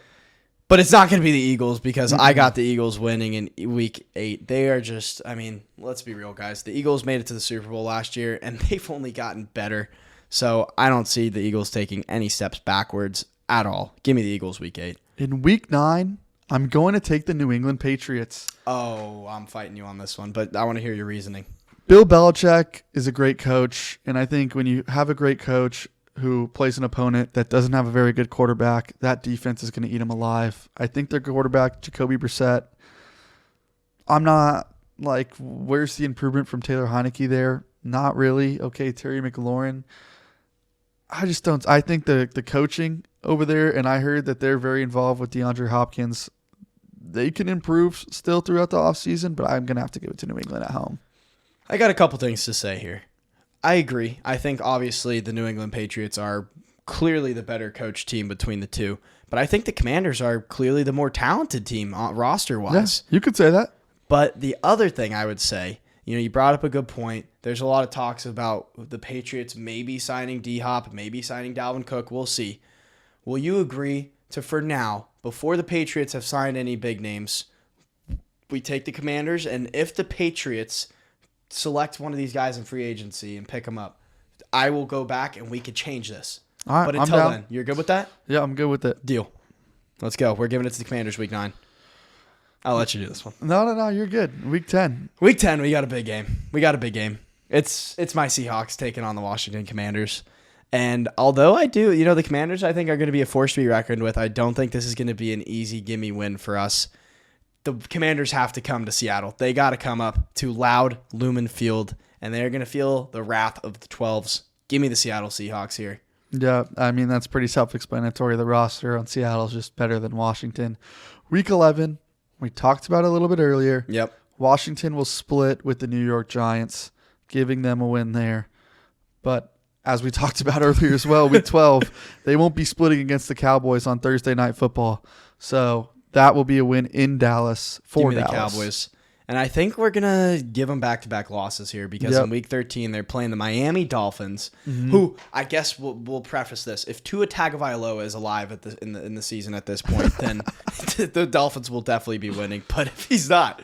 [SPEAKER 2] But it's not going to be the Eagles because I got the Eagles winning in week 8. They are just, I mean, let's be real, guys. The Eagles made it to the Super Bowl last year, and they've only gotten better. So I don't see the Eagles taking any steps backwards at all. Give me the Eagles week 8.
[SPEAKER 1] In week 9, I'm going to take the New England Patriots.
[SPEAKER 2] Oh, I'm fighting you on this one, but I want to hear your reasoning.
[SPEAKER 1] Bill Belichick is a great coach, and I think when you have a great coach who plays an opponent that doesn't have a very good quarterback, that defense is going to eat him alive. I think their quarterback, Jacoby Brissett, I'm not like, where's the improvement from Taylor Heineke there? Not really. Okay, Terry McLaurin. I just don't. I think the coaching over there, and I heard that they're very involved with DeAndre Hopkins. They can improve still throughout the offseason, but I'm going to have to give it to New England at home.
[SPEAKER 2] I got a couple things to say here. I agree. I think obviously the New England Patriots are clearly the better coach team between the two, but I think the Commanders are clearly the more talented team roster-wise.
[SPEAKER 1] Yes, you could say that.
[SPEAKER 2] But the other thing I would say, you brought up a good point. There's a lot of talks about the Patriots maybe signing D-Hop, maybe signing Dalvin Cook. We'll see. Will you agree to, for now, before the Patriots have signed any big names, we take the Commanders, and if the Patriots select one of these guys in free agency and pick them up, I will go back and we could change this.
[SPEAKER 1] All right,
[SPEAKER 2] but
[SPEAKER 1] I'm
[SPEAKER 2] until
[SPEAKER 1] down.
[SPEAKER 2] then, you're good with that?
[SPEAKER 1] Yeah, I'm good with it.
[SPEAKER 2] Deal. Let's go. We're giving it to the Commanders week 9. I'll let you do this one.
[SPEAKER 1] No, you're good. Week 10.
[SPEAKER 2] Week 10, we got a big game. It's my Seahawks taking on the Washington Commanders. And although I do, the Commanders I think are going to be a force to be reckoned with, I don't think this is going to be an easy gimme win for us. The Commanders have to come to Seattle. They got to come up to loud Lumen Field, and they're going to feel the wrath of the 12s. Give me the Seattle Seahawks here.
[SPEAKER 1] Yeah, I mean, that's pretty self-explanatory. The roster on Seattle is just better than Washington. Week 11, we talked about it a little bit earlier.
[SPEAKER 2] Yep.
[SPEAKER 1] Washington will split with the New York Giants, giving them a win there. But as we talked about earlier as well, week 12, they won't be splitting against the Cowboys on Thursday Night Football. So that will be a win in Dallas for
[SPEAKER 2] Give me
[SPEAKER 1] Dallas.
[SPEAKER 2] the Cowboys. And I think we're going to give them back-to-back losses here because in Week 13, they're playing the Miami Dolphins, who I guess we'll preface this. If Tua Tagovailoa is alive in the season at this point, then the Dolphins will definitely be winning. But if he's not,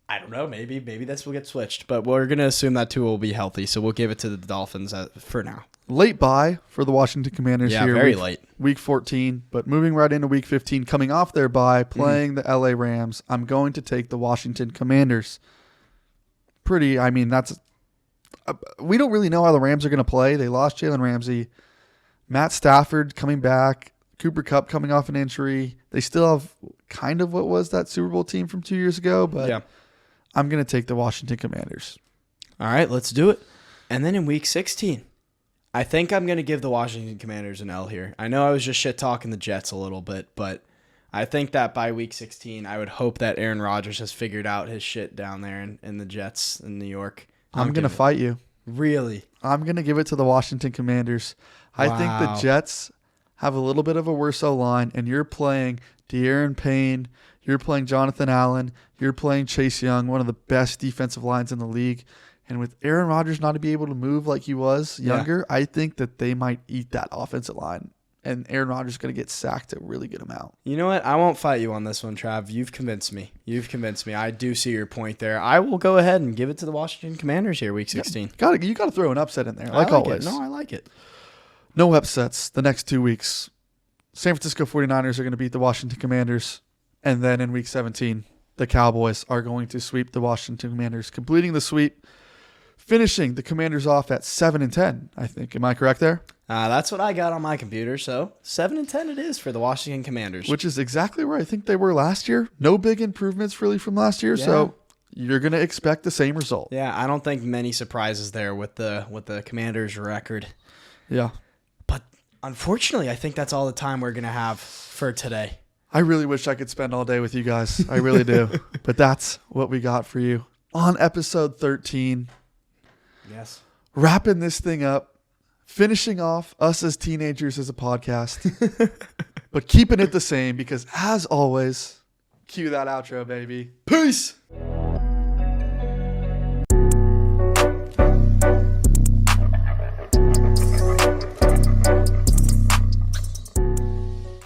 [SPEAKER 2] I don't know. Maybe this will get switched. But we're going to assume that Tua will be healthy, so we'll give it to the Dolphins for now.
[SPEAKER 1] Late bye for the Washington Commanders here.
[SPEAKER 2] Very late.
[SPEAKER 1] Week 14, but moving right into Week 15, coming off their bye, playing the LA Rams, I'm going to take the Washington Commanders. We don't really know how the Rams are going to play. They lost Jalen Ramsey. Matt Stafford coming back. Cooper Kupp coming off an injury. They still have kind of what was that Super Bowl team from 2 years ago, but I'm going to take the Washington Commanders.
[SPEAKER 2] All right, let's do it. And then in Week 16, I think I'm going to give the Washington Commanders an L here. I know I was just shit-talking the Jets a little bit, but I think that by Week 16, I would hope that Aaron Rodgers has figured out his shit down there in the Jets in New York.
[SPEAKER 1] I'm going to fight you.
[SPEAKER 2] Really?
[SPEAKER 1] I'm going to give it to the Washington Commanders. I think the Jets have a little bit of a worse O-line, and you're playing De'Aaron Payne, you're playing Jonathan Allen, you're playing Chase Young, one of the best defensive lines in the league. And with Aaron Rodgers not to be able to move like he was younger, I think that they might eat that offensive line and Aaron Rodgers is going to get sacked a really good amount.
[SPEAKER 2] You know what? I won't fight you on this one, Trav. You've convinced me. I do see your point there. I will go ahead and give it to the Washington Commanders here, Week 16.
[SPEAKER 1] You got to throw an upset in there,
[SPEAKER 2] I like
[SPEAKER 1] always.
[SPEAKER 2] It. No, I like it.
[SPEAKER 1] No upsets the next 2 weeks. San Francisco 49ers are going to beat the Washington Commanders. And then in Week 17, the Cowboys are going to sweep the Washington Commanders, completing the sweep, finishing the Commanders off at 7-10, I think. Am I correct there?
[SPEAKER 2] That's what I got on my computer. So 7-10 it is for the Washington Commanders.
[SPEAKER 1] Which is exactly where I think they were last year. No big improvements really from last year. Yeah. So you're going to expect the same result.
[SPEAKER 2] Yeah, I don't think many surprises there with the Commanders' record.
[SPEAKER 1] Yeah.
[SPEAKER 2] But unfortunately, I think that's all the time we're going to have for today.
[SPEAKER 1] I really wish I could spend all day with you guys. I really do. But that's what we got for you on episode 13.
[SPEAKER 2] Yes.
[SPEAKER 1] Wrapping this thing up. Finishing off us as teenagers as a podcast. But keeping it the same because, as always, cue that outro, baby. Peace!